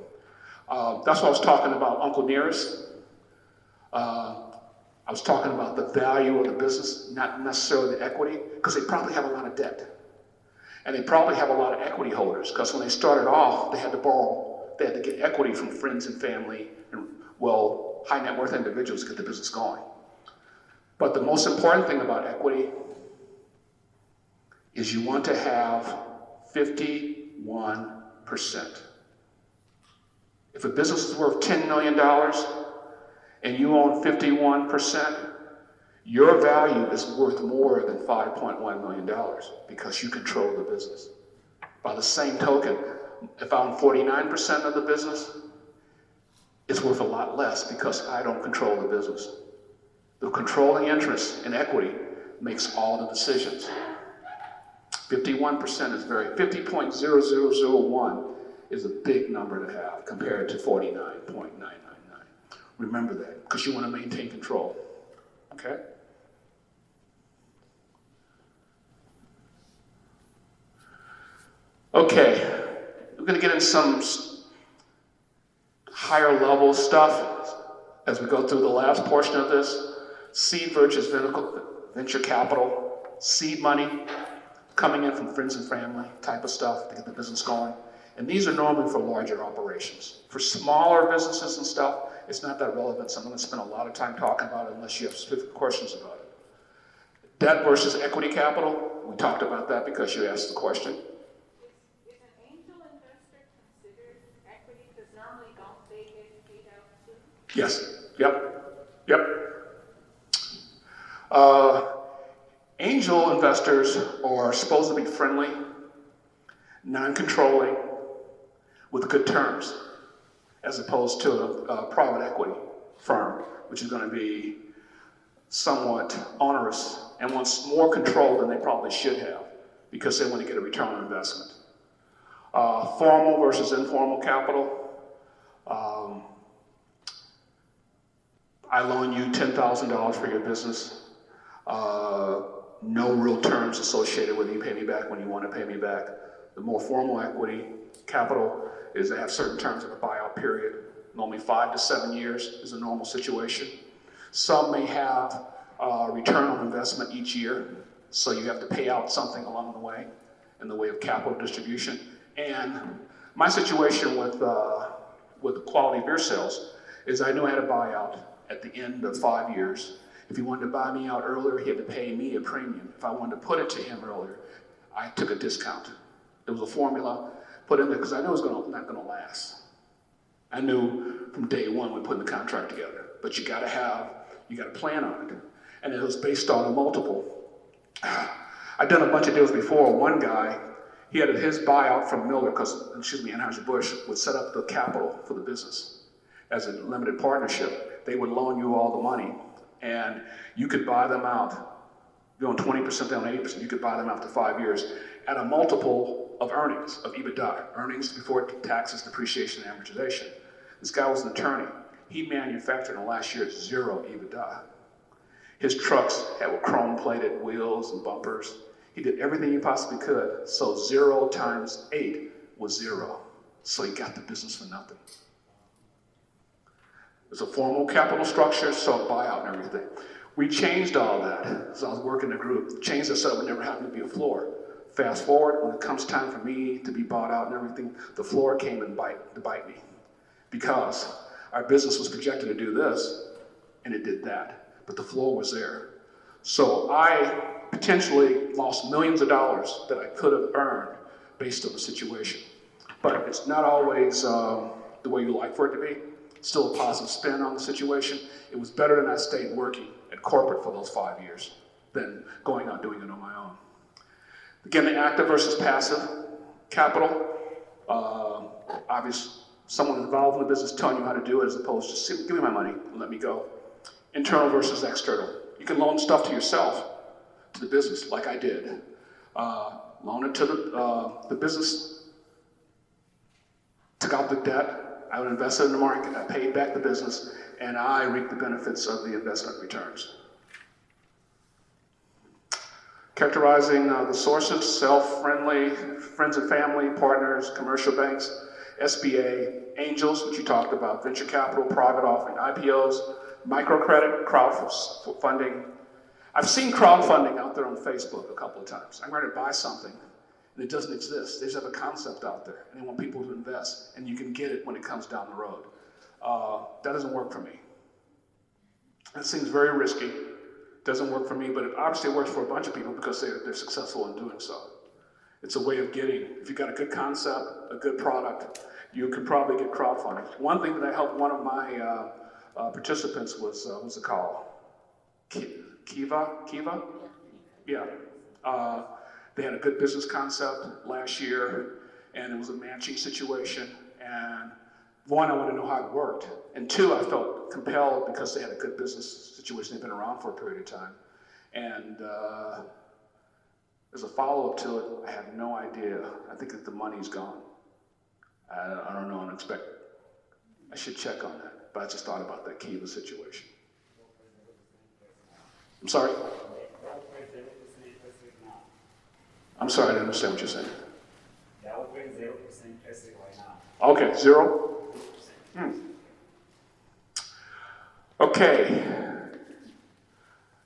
That's what I was talking about, Uncle Nearest. I was talking about the value of the business, not necessarily the equity, because they probably have a lot of debt. And they probably have a lot of equity holders, because when they started off, they had to borrow, they had to get equity from friends and family, and, high net worth individuals to get the business going. But the most important thing about equity is you want to have 51%. If a business is worth $10 million, and you own 51%, your value is worth more than $5.1 million because you control the business. By the same token, if I own 49% of the business, it's worth a lot less because I don't control the business. The controlling interest in equity makes all the decisions. 51% is 50.0001 is a big number to have compared to 49.999. Remember that, because you want to maintain control. Okay? Okay, we're going to get in some higher level stuff as we go through the last portion of this. Seed versus venture capital, seed money coming in from friends and family type of stuff to get the business going. And these are normally for larger operations. For smaller businesses and stuff, it's not that relevant, so I'm going to spend a lot of time talking about it unless you have specific questions about it. Debt versus equity capital, we talked about that because you asked the question. Is an angel investor considered equity? Because normally don't they get paid out too? Yes. Yep. Angel investors are supposed to be friendly, non-controlling, with good terms. as opposed to a private equity firm, which is going to be somewhat onerous and wants more control than they probably should have because they want to get a return on investment. Formal versus informal capital. I loan you $10,000 for your business. No real terms associated with you pay me back when you want to pay me back. The more formal equity capital is they have certain terms of a buyout period. Normally 5 to 7 years is a normal situation. Some may have return on investment each year, so you have to pay out something along the way in the way of capital distribution. And my situation with quality beer sales is I knew I had a buyout at the end of 5 years. If he wanted to buy me out earlier, he had to pay me a premium. If I wanted to put it to him earlier, I took a discount. There was a formula put in there because I knew it was not going to last. I knew from day one when putting the contract together, but you got to plan on it. And it was based on a multiple. I've done a bunch of deals before. One guy, he had his buyout from Miller, Anheuser-Busch, would set up the capital for the business as a limited partnership. They would loan you all the money, and you could buy them out. You're on 20%, they're on 80%. You could buy them after 5 years at a multiple of earnings, of EBITDA, earnings before taxes, depreciation, and amortization. This guy was an attorney. He manufactured in the last year 0 EBITDA. His trucks were chrome-plated wheels and bumpers. He did everything he possibly could, so 0 times 8 was 0. So he got the business for nothing. There's a formal capital structure, so buyout and everything. We changed all that as I was working the group. Changed it so it would never happen to be a floor. Fast forward, when it comes time for me to be bought out and everything, the floor came and to bite me. Because our business was projected to do this, and it did that. But the floor was there. So I potentially lost millions of dollars that I could have earned based on the situation. But it's not always the way you like for it to be. It's still a positive spin on the situation. It was better than I stayed working at corporate for those 5 years than going out doing it on my own. Again, the active versus passive capital. Obviously, someone involved in the business telling you how to do it as opposed to just give me my money and let me go. Internal versus external. You can loan stuff to yourself, to the business, like I did. Loan it to the business, took out the debt, I would invest it in the market, I paid back the business, and I reaped the benefits of the investment returns. Characterizing the sources: self-friendly, friends and family, partners, commercial banks, SBA, angels, which you talked about, venture capital, private offering, IPOs, microcredit, crowdfunding. I've seen crowdfunding out there on Facebook a couple of times. I'm ready to buy something, and it doesn't exist. They just have a concept out there, and they want people to invest, and you can get it when it comes down the road. That doesn't work for me. That seems very risky. Doesn't work for me, but it obviously works for a bunch of people because they're successful in doing so. It's a way of getting, if you've got a good concept, a good product, you could probably get crowdfunding. One thing that I helped one of my participants was, what's it called? Kiva? Yeah. They had a good business concept last year, and it was a matching situation. And one, I wanted to know how it worked. And two, I felt compelled because they had a good business situation. They've been around for a period of time. And as a follow-up to it, I have no idea. I think that the money's gone. I don't know, I should check on that. But I just thought about that Kiva situation. I'm sorry? I'm sorry, I didn't understand what you're saying. That would bring 0% interest rate right now. Okay, 0? Okay.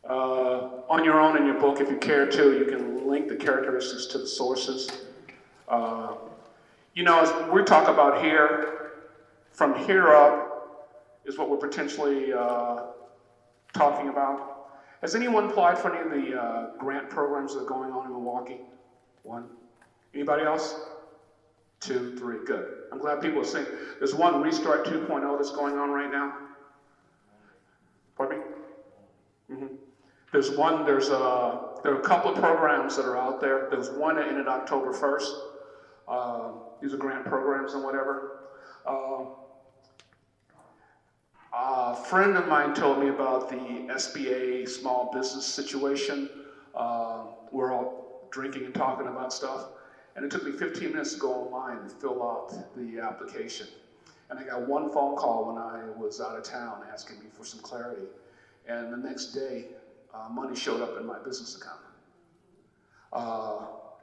On your own in your book, if you care to, you can link the characteristics to the sources. As we talk about here, from here up is what we're potentially talking about. Has anyone applied for any of the grant programs that are going on in Milwaukee? 1. Anybody else? 2, 3, good. I'm glad people are saying. There's one, Restart 2.0, that's going on right now. Pardon me? Mm-hmm. There are a couple of programs that are out there. There's one that ended October 1st. These are grant programs and whatever. A friend of mine told me about the SBA small business situation. We're all drinking and talking about stuff. And it took me 15 minutes to go online and fill out the application. And I got one phone call when I was out of town asking me for some clarity. And the next day, money showed up in my business account.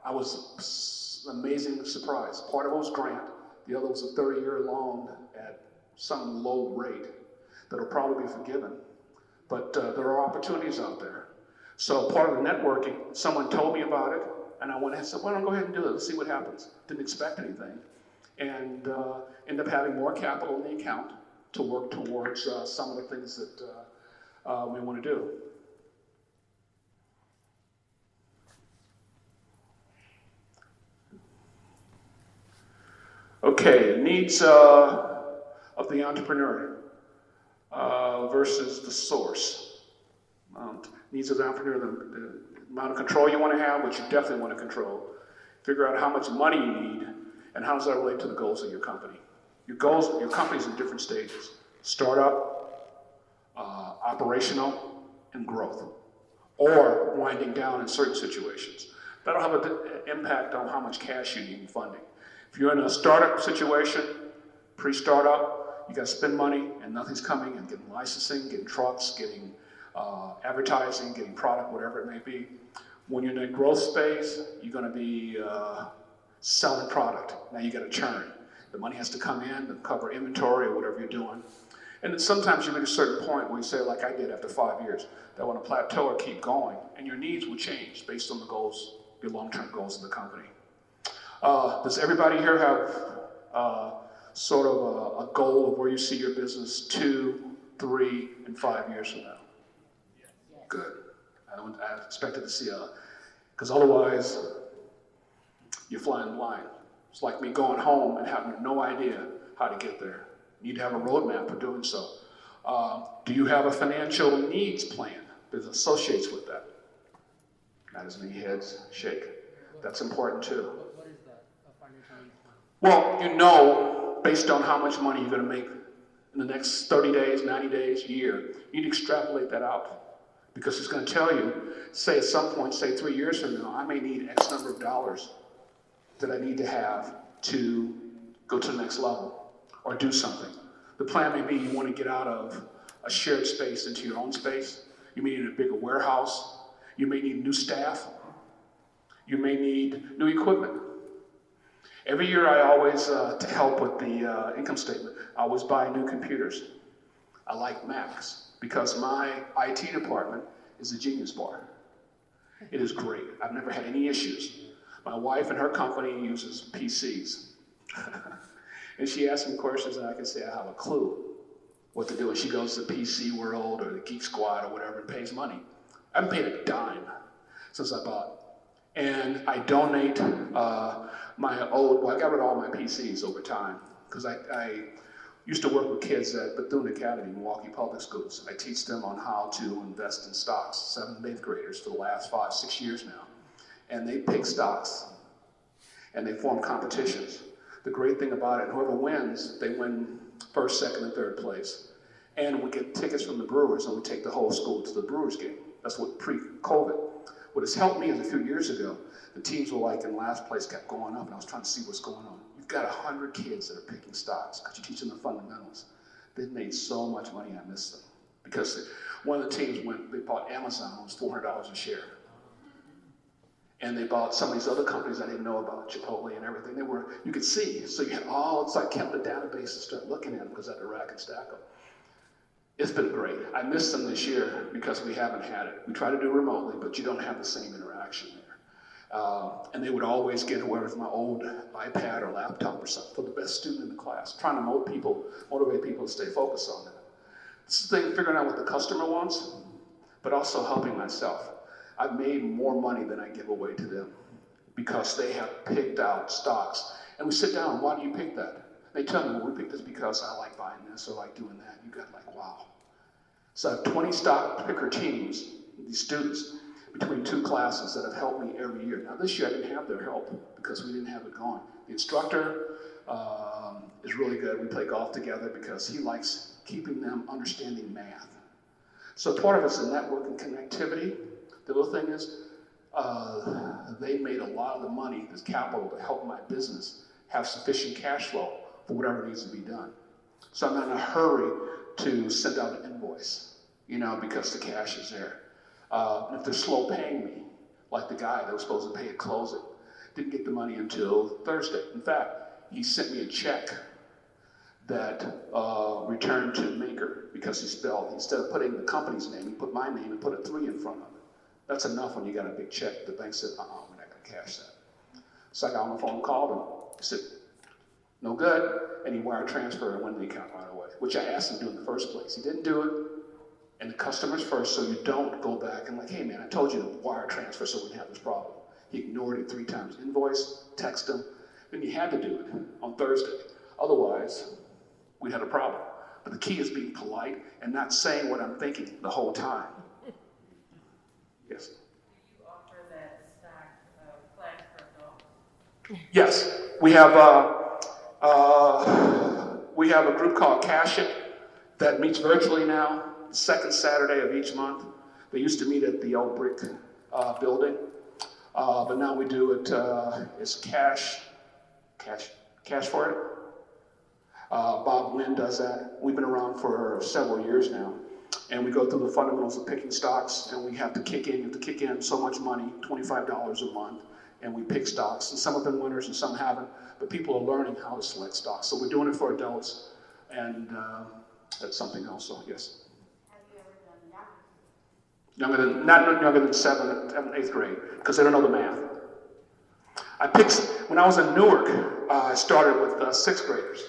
I was amazingly surprised. Part of it was grant. The other was a 30-year loan at some low rate that'll probably be forgiven. But there are opportunities out there. So part of the networking, someone told me about it, and I went ahead and said, well, don't go ahead and do it. Let's see what happens. Didn't expect anything. And ended up having more capital in the account to work towards some of the things that we want to do. Okay, needs of the entrepreneur versus the source. Needs of the entrepreneur, the amount of control you want to have, which you definitely want to control. Figure out how much money you need, and how does that relate to the goals of your company. Your goals, your company's in different stages. Startup, operational, and growth. Or winding down in certain situations. That'll have an impact on how much cash you need in funding. If you're in a startup situation, pre-startup, you got to spend money and nothing's coming, and getting licensing, getting trucks, getting advertising, getting product, whatever it may be. When you're in a growth space, you're going to be selling product. Now you got to churn. The money has to come in to cover inventory or whatever you're doing. And then sometimes you reach a certain point where you say, like I did after 5 years, that I want to plateau or keep going, and your needs will change based on the goals, your long-term goals of the company. Does everybody here have sort of a goal of where you see your business 2, 3, and 5 years from now? Yes. Good. I expected to see because otherwise you're flying blind. It's like me going home and having no idea how to get there. You need to have a roadmap for doing so. Do you have a financial needs plan that associates with that? Not as many heads shake. That's important too. What is that, a financial needs plan? Well, you know, based on how much money you're going to make in the next 30 days, 90 days, year, you need to extrapolate that out. Because it's going to tell you, say at some point, say 3 years from now, I may need X number of dollars that I need to have to go to the next level or do something. The plan may be you want to get out of a shared space into your own space. You may need a bigger warehouse. You may need new staff. You may need new equipment. Every year I always, to help with the income statement, I always buy new computers. I like Macs because my IT department is a genius bar. It is great. I've never had any issues. My wife and her company uses PCs. And she asks me questions and I can say I have a clue what to do. And she goes to PC World or the Geek Squad or whatever and pays money. I haven't paid a dime since I bought. And I donate I got rid of all my PCs over time because I used to work with kids at Bethune Academy, Milwaukee Public Schools. I teach them on how to invest in stocks, 7th and 8th graders for the last 5, 6 years now. And they pick stocks and they form competitions. The great thing about it, whoever wins, they win first, second, and third place. And we get tickets from the Brewers and we take the whole school to the Brewers game. That's what pre-COVID. What has helped me is a few years ago, the teams were like in last place, kept going up, and I was trying to see what's going on. You've got 100 kids that are picking stocks because you teach them the fundamentals. They've made so much money, I miss them. Because one of the teams they bought Amazon, it was $400 a share. And they bought some of these other companies I didn't know about, Chipotle and everything. You could see. So you had it's like kept the database and start looking at them because I had to rack and stack them. It's been great. I missed them this year because we haven't had it. We try to do remotely, but you don't have the same interaction there. And they would always get whoever's my old iPad or laptop or something for the best student in the class, trying to motivate people to stay focused on that. This is the thing, figuring out what the customer wants, but also helping myself. I've made more money than I give away to them because they have picked out stocks. And we sit down, why do you pick that? They tell me, well, we picked this because I like buying this or like doing that. You got like, wow. So I have 20 stock picker teams, these students, between 2 classes that have helped me every year. Now this year I didn't have their help because we didn't have it going. The instructor is really good. We play golf together because he likes keeping them understanding math. So part of it's the network and connectivity. The other thing is, they made a lot of the money, this capital, to help my business have sufficient cash flow for whatever needs to be done. So I'm not in a hurry to send out an invoice, because the cash is there. And if they're slow paying me, like the guy that was supposed to pay at closing, didn't get the money until Thursday. In fact, he sent me a check that returned to maker because he spelled, instead of putting the company's name, he put my name and put a 3 in front of it. That's enough when you got a big check. The bank said, we're not going to cash that. So I got on the phone and called him. He said, no good. And he wire transferred and went in the account right away, which I asked him to do in the first place. He didn't do it. And the customer's first, so you don't go back and like, hey man, I told you to wire transfer so we didn't have this problem. He ignored it 3 times. Invoice, text him. Then he had to do it on Thursday. Otherwise, we had a problem. But the key is being polite and not saying what I'm thinking the whole time. Yes. Do you offer that stock class for adults? Yes, we have a group called Cash It that meets virtually now, the second Saturday of each month. They used to meet at the old brick building, but now we do it. It's cash for it. Bob Wynn does that. We've been around for several years now. And we go through the fundamentals of picking stocks, and we have to kick in so much money, $25 a month, and we pick stocks. And some have been winners and some haven't, but people are learning how to select stocks. So we're doing it for adults, and that's something else, so yes. Have you ever done Not younger than 7th, 8th grade, because they don't know the math. When I was in Newark, I started with 6th graders,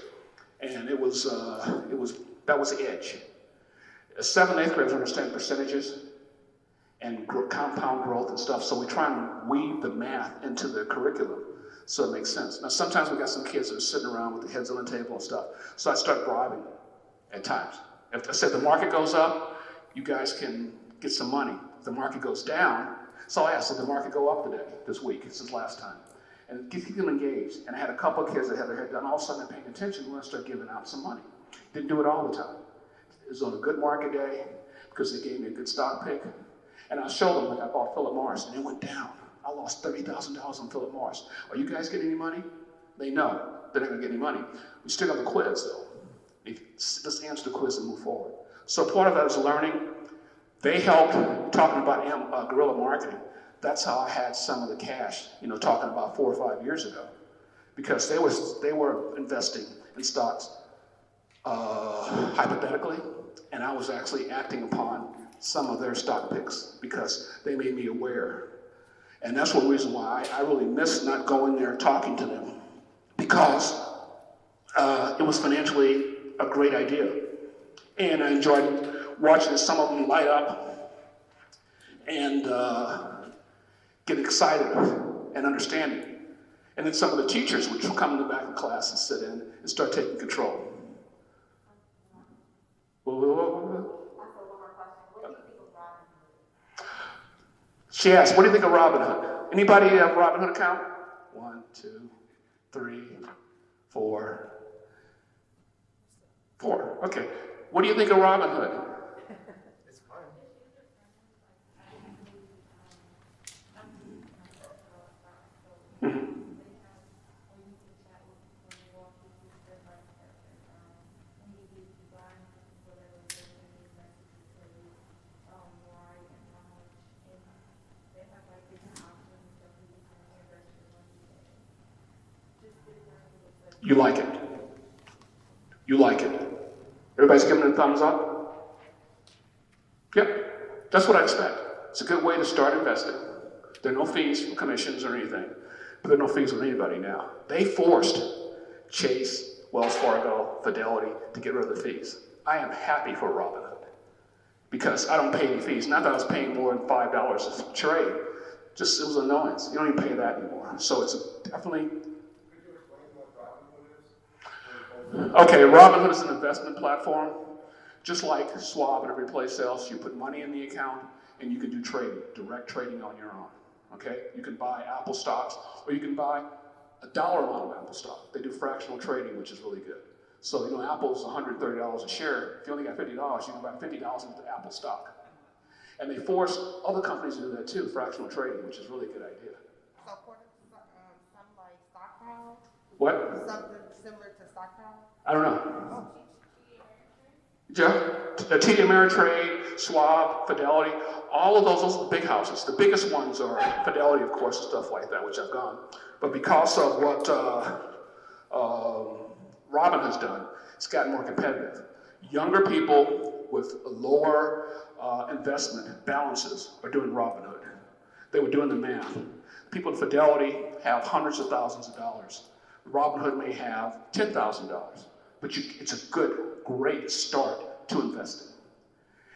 and that was the edge. 7th, 8th graders understand percentages and compound growth and stuff, so we try and weave the math into the curriculum so it makes sense. Now, sometimes we got some kids that are sitting around with their heads on the table and stuff, so I start bribing at times. If I said the market goes up, you guys can get some money. If the market goes down, so I asked, did the market go up today, this week, since last time? And keep them engaged. And I had a couple of kids that had their head down, all of a sudden they're paying attention and want to start giving out some money. Didn't do it all the time. It was on a good market day because they gave me a good stock pick. And I showed them, like I bought Philip Morris, and it went down. I lost $30,000 on Philip Morris. Are you guys getting any money? They know they're not going to get any money. We still have the quiz, though. Let's answer the quiz and move forward. So part of that is learning. They helped talking about guerrilla marketing. That's how I had some of the cash, talking about 4 or 5 years ago, because they were investing in stocks hypothetically, and I was actually acting upon some of their stock picks because they made me aware. And that's one reason why I really miss not going there and talking to them, because it was financially a great idea. And I enjoyed watching some of them light up and get excited and understanding. And then some of the teachers would come in the back of the class and sit in and start taking control. She asked, what do you think of Robinhood? Anybody have a Robinhood account? 1, 2, 3, 4. 4. Okay. What do you think of Robinhood? It's fun. Mm-hmm. You like it. You like it. Everybody's giving it a thumbs up? Yep. That's what I expect. It's a good way to start investing. There are no fees for commissions or anything, but there are no fees with anybody now. They forced Chase, Wells Fargo, Fidelity to get rid of the fees. I am happy for Robinhood because I don't pay any fees. Not that I was paying more than $5 a trade. Just, it was an annoyance. You don't even pay that anymore. So it's definitely... Okay, Robinhood is an investment platform. Just like Schwab and every place else, you put money in the account and you can do trading, direct trading on your own. Okay? You can buy Apple stocks or you can buy a dollar amount of Apple stock. They do fractional trading, which is really good. So, Apple's $130 a share. If you only got $50, you can buy $50 into Apple stock. And they force other companies to do that too, fractional trading, which is really a good idea. So for something like stockpile, What? something similar to stockpile? I don't know. Jeff, the TD Ameritrade, Schwab, Fidelity, all of those are the big houses. The biggest ones are Fidelity, of course, and stuff like that, which I've gone. But because of what Robin has done, it's gotten more competitive. Younger people with lower investment balances are doing Robinhood. They were doing the math. People at Fidelity have hundreds of thousands of dollars. Robinhood may have $10,000, but it's a great start to invest in.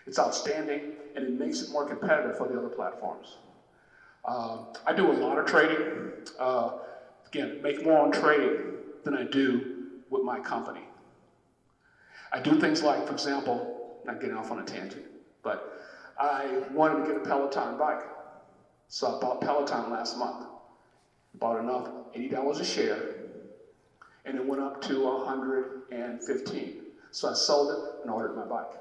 It's outstanding, and it makes it more competitive for the other platforms. I do a lot of trading. Again, make more on trading than I do with my company. I do things like, for example, not getting off on a tangent, but I wanted to get a Peloton bike. So I bought Peloton last month. Bought enough, $80 a share, and it went up to $115. So I sold it and ordered my bike.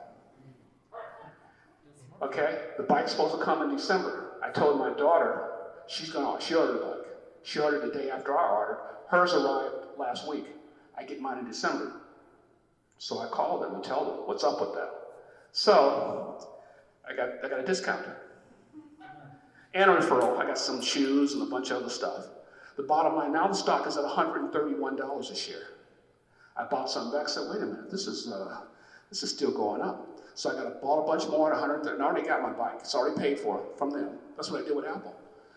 Okay, the bike's supposed to come in December. I told my daughter, she ordered the bike. She ordered the day after I ordered. Hers arrived last week. I get mine in December. So I called them and tell them, what's up with that? So I got a discount. And a referral. I got some shoes and a bunch of other stuff. The bottom line, now the stock is at $131 a share. I bought some back, said, wait a minute, this is still going up. So I bought a bunch more at $130, and I already got my bike. It's already paid for from them. That's what I did with Apple.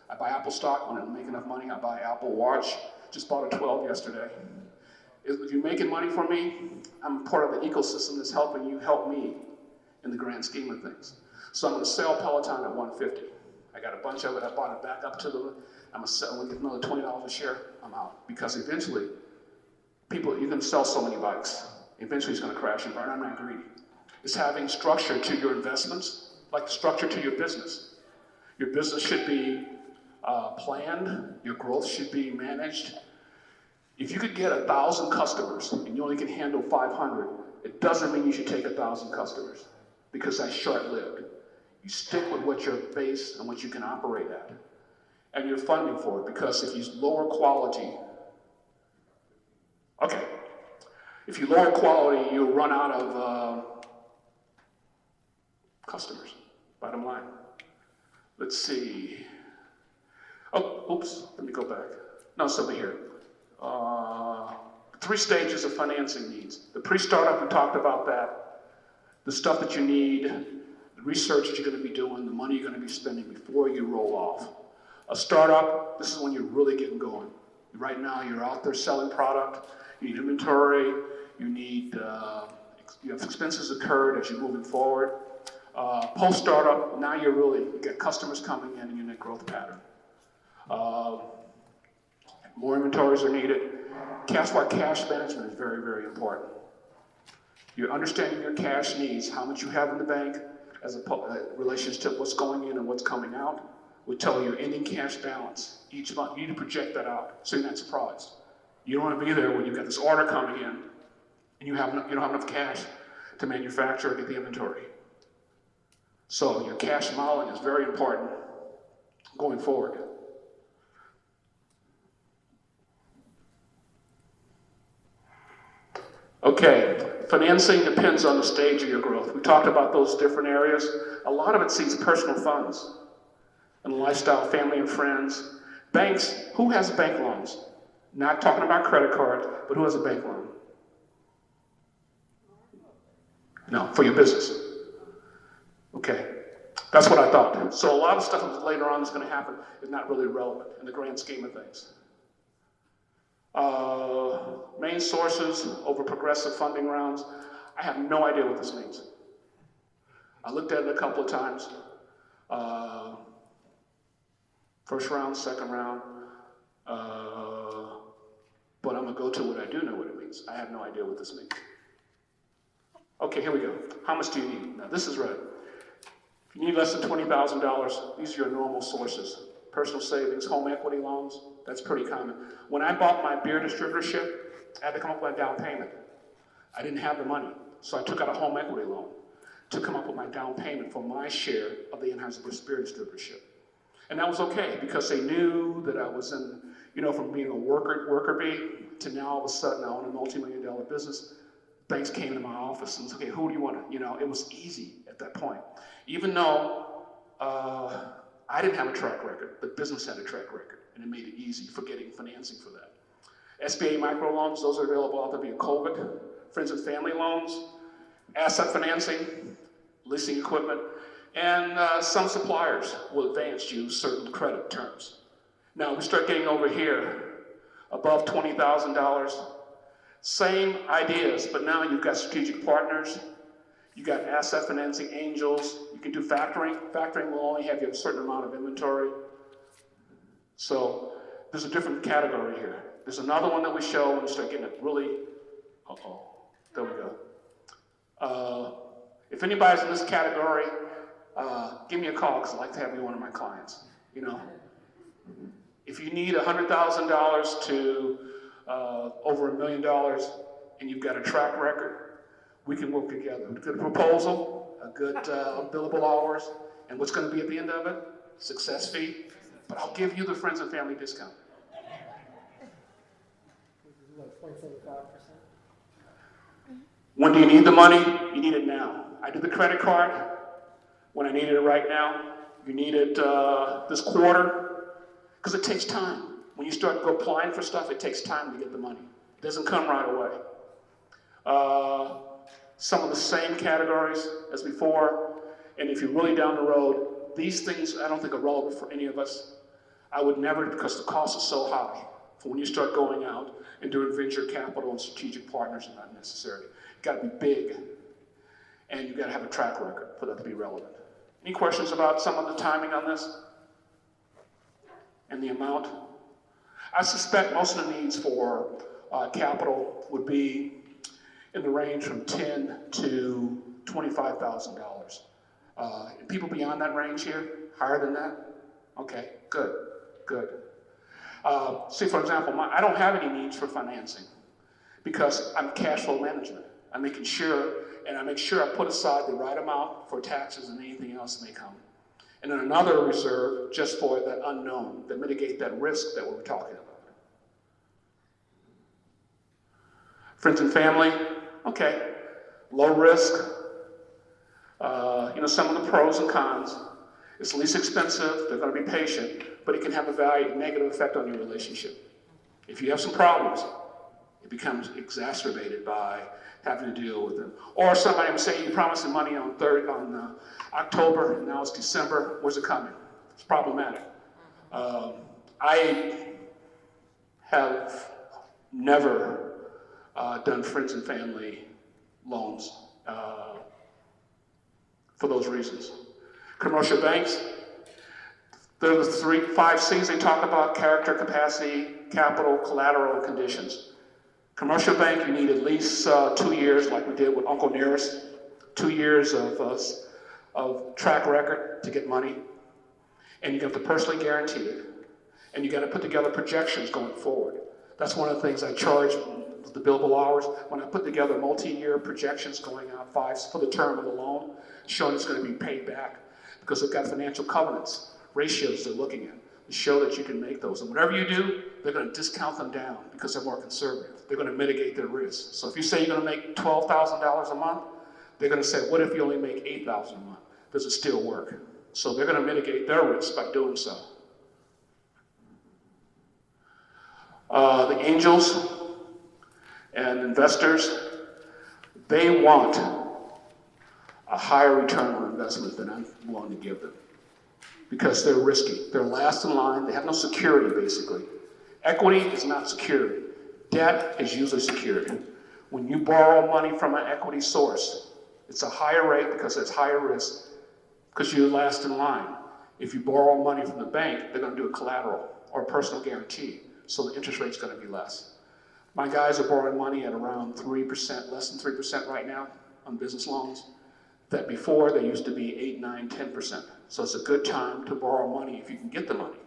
I buy Apple stock when I make enough money. I buy Apple Watch. Just bought a 12 yesterday. If you're making money for me, I'm part of the ecosystem that's helping you help me in the grand scheme of things. So I'm going to sell Peloton at $150. I got a bunch of it. I bought it back up to them. I'm going to sell. When I get another $20 a share, I'm out. Because eventually, you can sell so many bikes. Eventually, it's going to crash and burn. I'm not greedy. It's having structure to your investments, like structure to your business. Your business should be planned. Your growth should be managed. If you could get 1,000 customers and you only can handle 500, it doesn't mean you should take 1,000 customers because that's short-lived. You stick with what your base and what you can operate at. And you're funding for it, because if you lower quality, you'll run out of customers, bottom line. Let's see. Oh, oops, let me go back. No, it's over here. 3 stages of financing needs. The pre-startup, we talked about that. The stuff that you need, the research that you're going to be doing, the money you're going to be spending before you roll off. A startup, this is when you're really getting going. Right now, you're out there selling product, you need inventory, you have expenses occurred as you're moving forward. Post-startup, now you get customers coming in and you're in a growth pattern. More inventories are needed. Cash management is very, very important. You're understanding your cash needs, how much you have in the bank, as a relationship to what's going in and what's coming out. We tell you your ending cash balance each month. You need to project that out so you're not surprised. You don't want to be there when you've got this order coming in and you don't have enough cash to manufacture or get the inventory. So your cash modeling is very important going forward. Okay, financing depends on the stage of your growth. We talked about those different areas. A lot of it sees personal funds and lifestyle, family and friends. Banks, who has bank loans? Not talking about credit cards, but who has a bank loan? No, for your business. Okay, that's what I thought. So a lot of stuff that later on is going to happen is not really relevant in the grand scheme of things. Main sources over progressive funding rounds. I have no idea what this means. I looked at it a couple of times. First round, second round. But I'm going to go to what I do know what it means. I have no idea what this means. Okay, here we go. How much do you need? Now, this is right. If you need less than $20,000, these are your normal sources. Personal savings, home equity loans, that's pretty common. When I bought my beer distributorship, I had to come up with a down payment. I didn't have the money, so I took out a home equity loan to come up with my down payment for my share of the Anheuser-Busch beer distributorship. And that was okay, because they knew that I was in, from being a worker bee to now all of a sudden I own a multi-million-dollar business. Banks came to my office and said, okay, who do you want to, it was easy at that point. Even though I didn't have a track record, the business had a track record, and it made it easy for getting financing for that. SBA microloans, those are available out there via COVID. Friends and family loans, asset financing, leasing equipment, and some suppliers will advance you certain credit terms. Now, we start getting over here, above $20,000, same ideas, but now you've got strategic partners, you've got asset financing angels, you can do factoring. Factoring will only have you a certain amount of inventory. So there's a different category here. There's another one that we show when you start getting it really, there we go. If anybody's in this category, give me a call, because I'd like to have you one of my clients. If you need $100,000 to over $1 million, and you've got a track record, we can work together. A good proposal, a good billable hours, and what's going to be at the end of it? Success fee. But I'll give you the friends and family discount. Like 0.75%. When do you need the money? You need it now. I do the credit card when I need it right now. You need it this quarter, because it takes time. When you start applying for stuff, it takes time to get the money. It doesn't come right away. Some of the same categories as before, and if you're really down the road, these things I don't think are relevant for any of us. I would never, because the cost is so high. For when you start going out and doing venture capital and strategic partners are not necessary. You've got to be big, and you've got to have a track record for that to be relevant. Any questions about some of the timing on this? And the amount? I suspect most of the needs for capital would be in the range from $10,000 to $25,000. And people beyond that range here, higher than that? Okay, good. See, for example, I don't have any needs for financing because I'm cash flow management. I'm making sure, and I make sure I put aside the right amount for taxes and anything else that may come. And then another reserve just for that unknown, that mitigate that risk that we were talking about. Friends and family, okay, low risk. Some of the pros and cons. It's least expensive, they're going to be patient, but it can have a negative effect on your relationship. If you have some problems, it becomes exacerbated by having to deal with them. Or somebody would say, you promised the money on October, and now it's December, where's it coming? It's problematic. I have never done friends and family loans for those reasons. Commercial banks, there are the 5 C's they talk about: character, capacity, capital, collateral, and conditions. Commercial bank, you need at least 2 years, like we did with Uncle Nearest, 2 years of track record to get money. And you have to personally guarantee it. And you got to put together projections going forward. That's one of the things I charge the billable hours. When I put together multi-year projections going out for the term of the loan, showing it's going to be paid back, because they've got financial covenants, ratios they're looking at to show that you can make those. And whatever you do, they're going to discount them down because they're more conservative. They're going to mitigate their risk. So if you say you're going to make $12,000 a month, they're going to say, what if you only make $8,000 a month? Does it still work? So they're going to mitigate their risk by doing so. The angels and investors, they want a higher return on investment than I'm willing to give them, because they're risky. They're last in line. They have no security, basically. Equity is not security. Debt is usually secured. When you borrow money from an equity source, it's a higher rate because it's higher risk, because you're last in line. If you borrow money from the bank, they're going to do a collateral or a personal guarantee, so the interest rate's going to be less. My guys are borrowing money at around 3%, less than 3% right now on business loans. That before, they used to be 8, 9, 10%. So it's a good time to borrow money if you can get the money,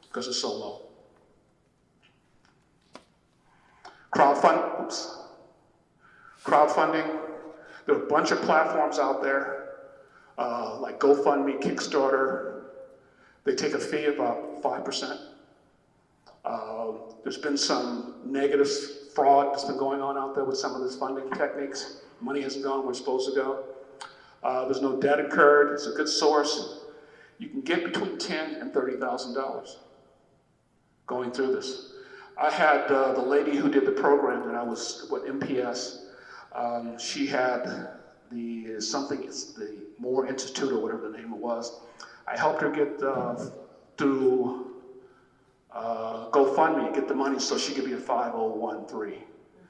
because it's so low. Crowdfunding, there are a bunch of platforms out there, like GoFundMe, Kickstarter. They take a fee of about 5%. There's been some negative fraud that's been going on out there with some of these funding techniques. Money hasn't gone where it's supposed to go. There's no debt incurred. It's a good source. You can get between $10,000 and $30,000 going through this. I had the lady who did the program that I was with MPS. She had the Moore Institute or whatever the name it was. I helped her get through GoFundMe, get the money so she could be a 5013.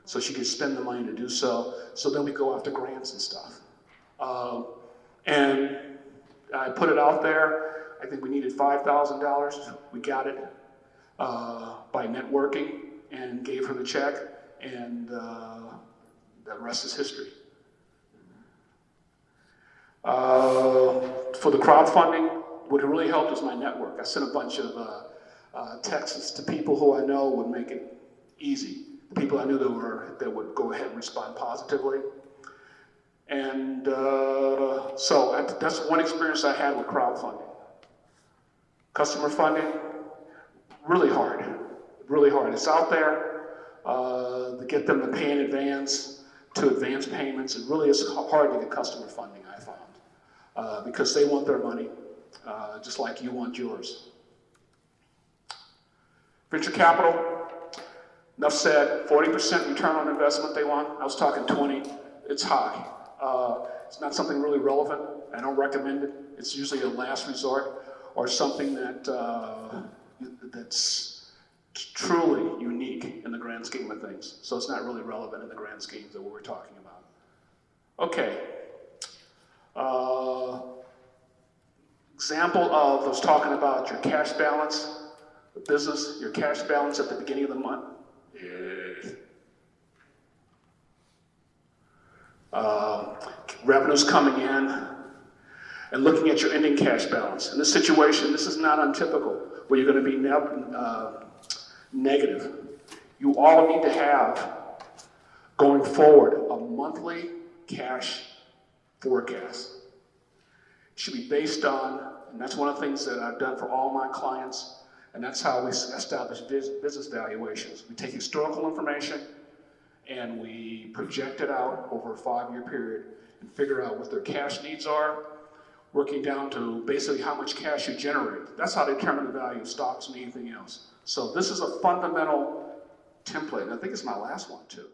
So she could spend the money to do so. So then we go after grants and stuff. And I put it out there. I think we needed $5,000. We got it by networking and gave her the check. And the rest is history. For the crowdfunding, what really helped was my network. I sent a bunch of texts to people who I know would make it easy. The people I knew that would go ahead and respond positively. And so that's one experience I had with crowdfunding. Customer funding, really hard, really hard. It's out there. To get them to pay in advance, to advance payments, it really is hard to get customer funding, I found, because they want their money, just like you want yours. Venture capital, enough said, 40% return on investment they want. I was talking 20, it's high. It's not something really relevant. I don't recommend it. It's usually a last resort or something that's truly unique in the grand scheme of things. So it's not really relevant in the grand schemes of what we're talking about. Okay. Example of, I was talking about your cash balance, the business, your cash balance at the beginning of the month. Revenues coming in, and looking at your ending cash balance. In this situation, this is not untypical, where you're going to be negative. You all need to have, going forward, a monthly cash forecast. It should be based on, and that's one of the things that I've done for all my clients, and that's how we establish business valuations. We take historical information and we project it out over a 5-year period and figure out what their cash needs are, working down to basically how much cash you generate. That's how they determine the value of stocks and anything else. So this is a fundamental template, and I think it's my last one too.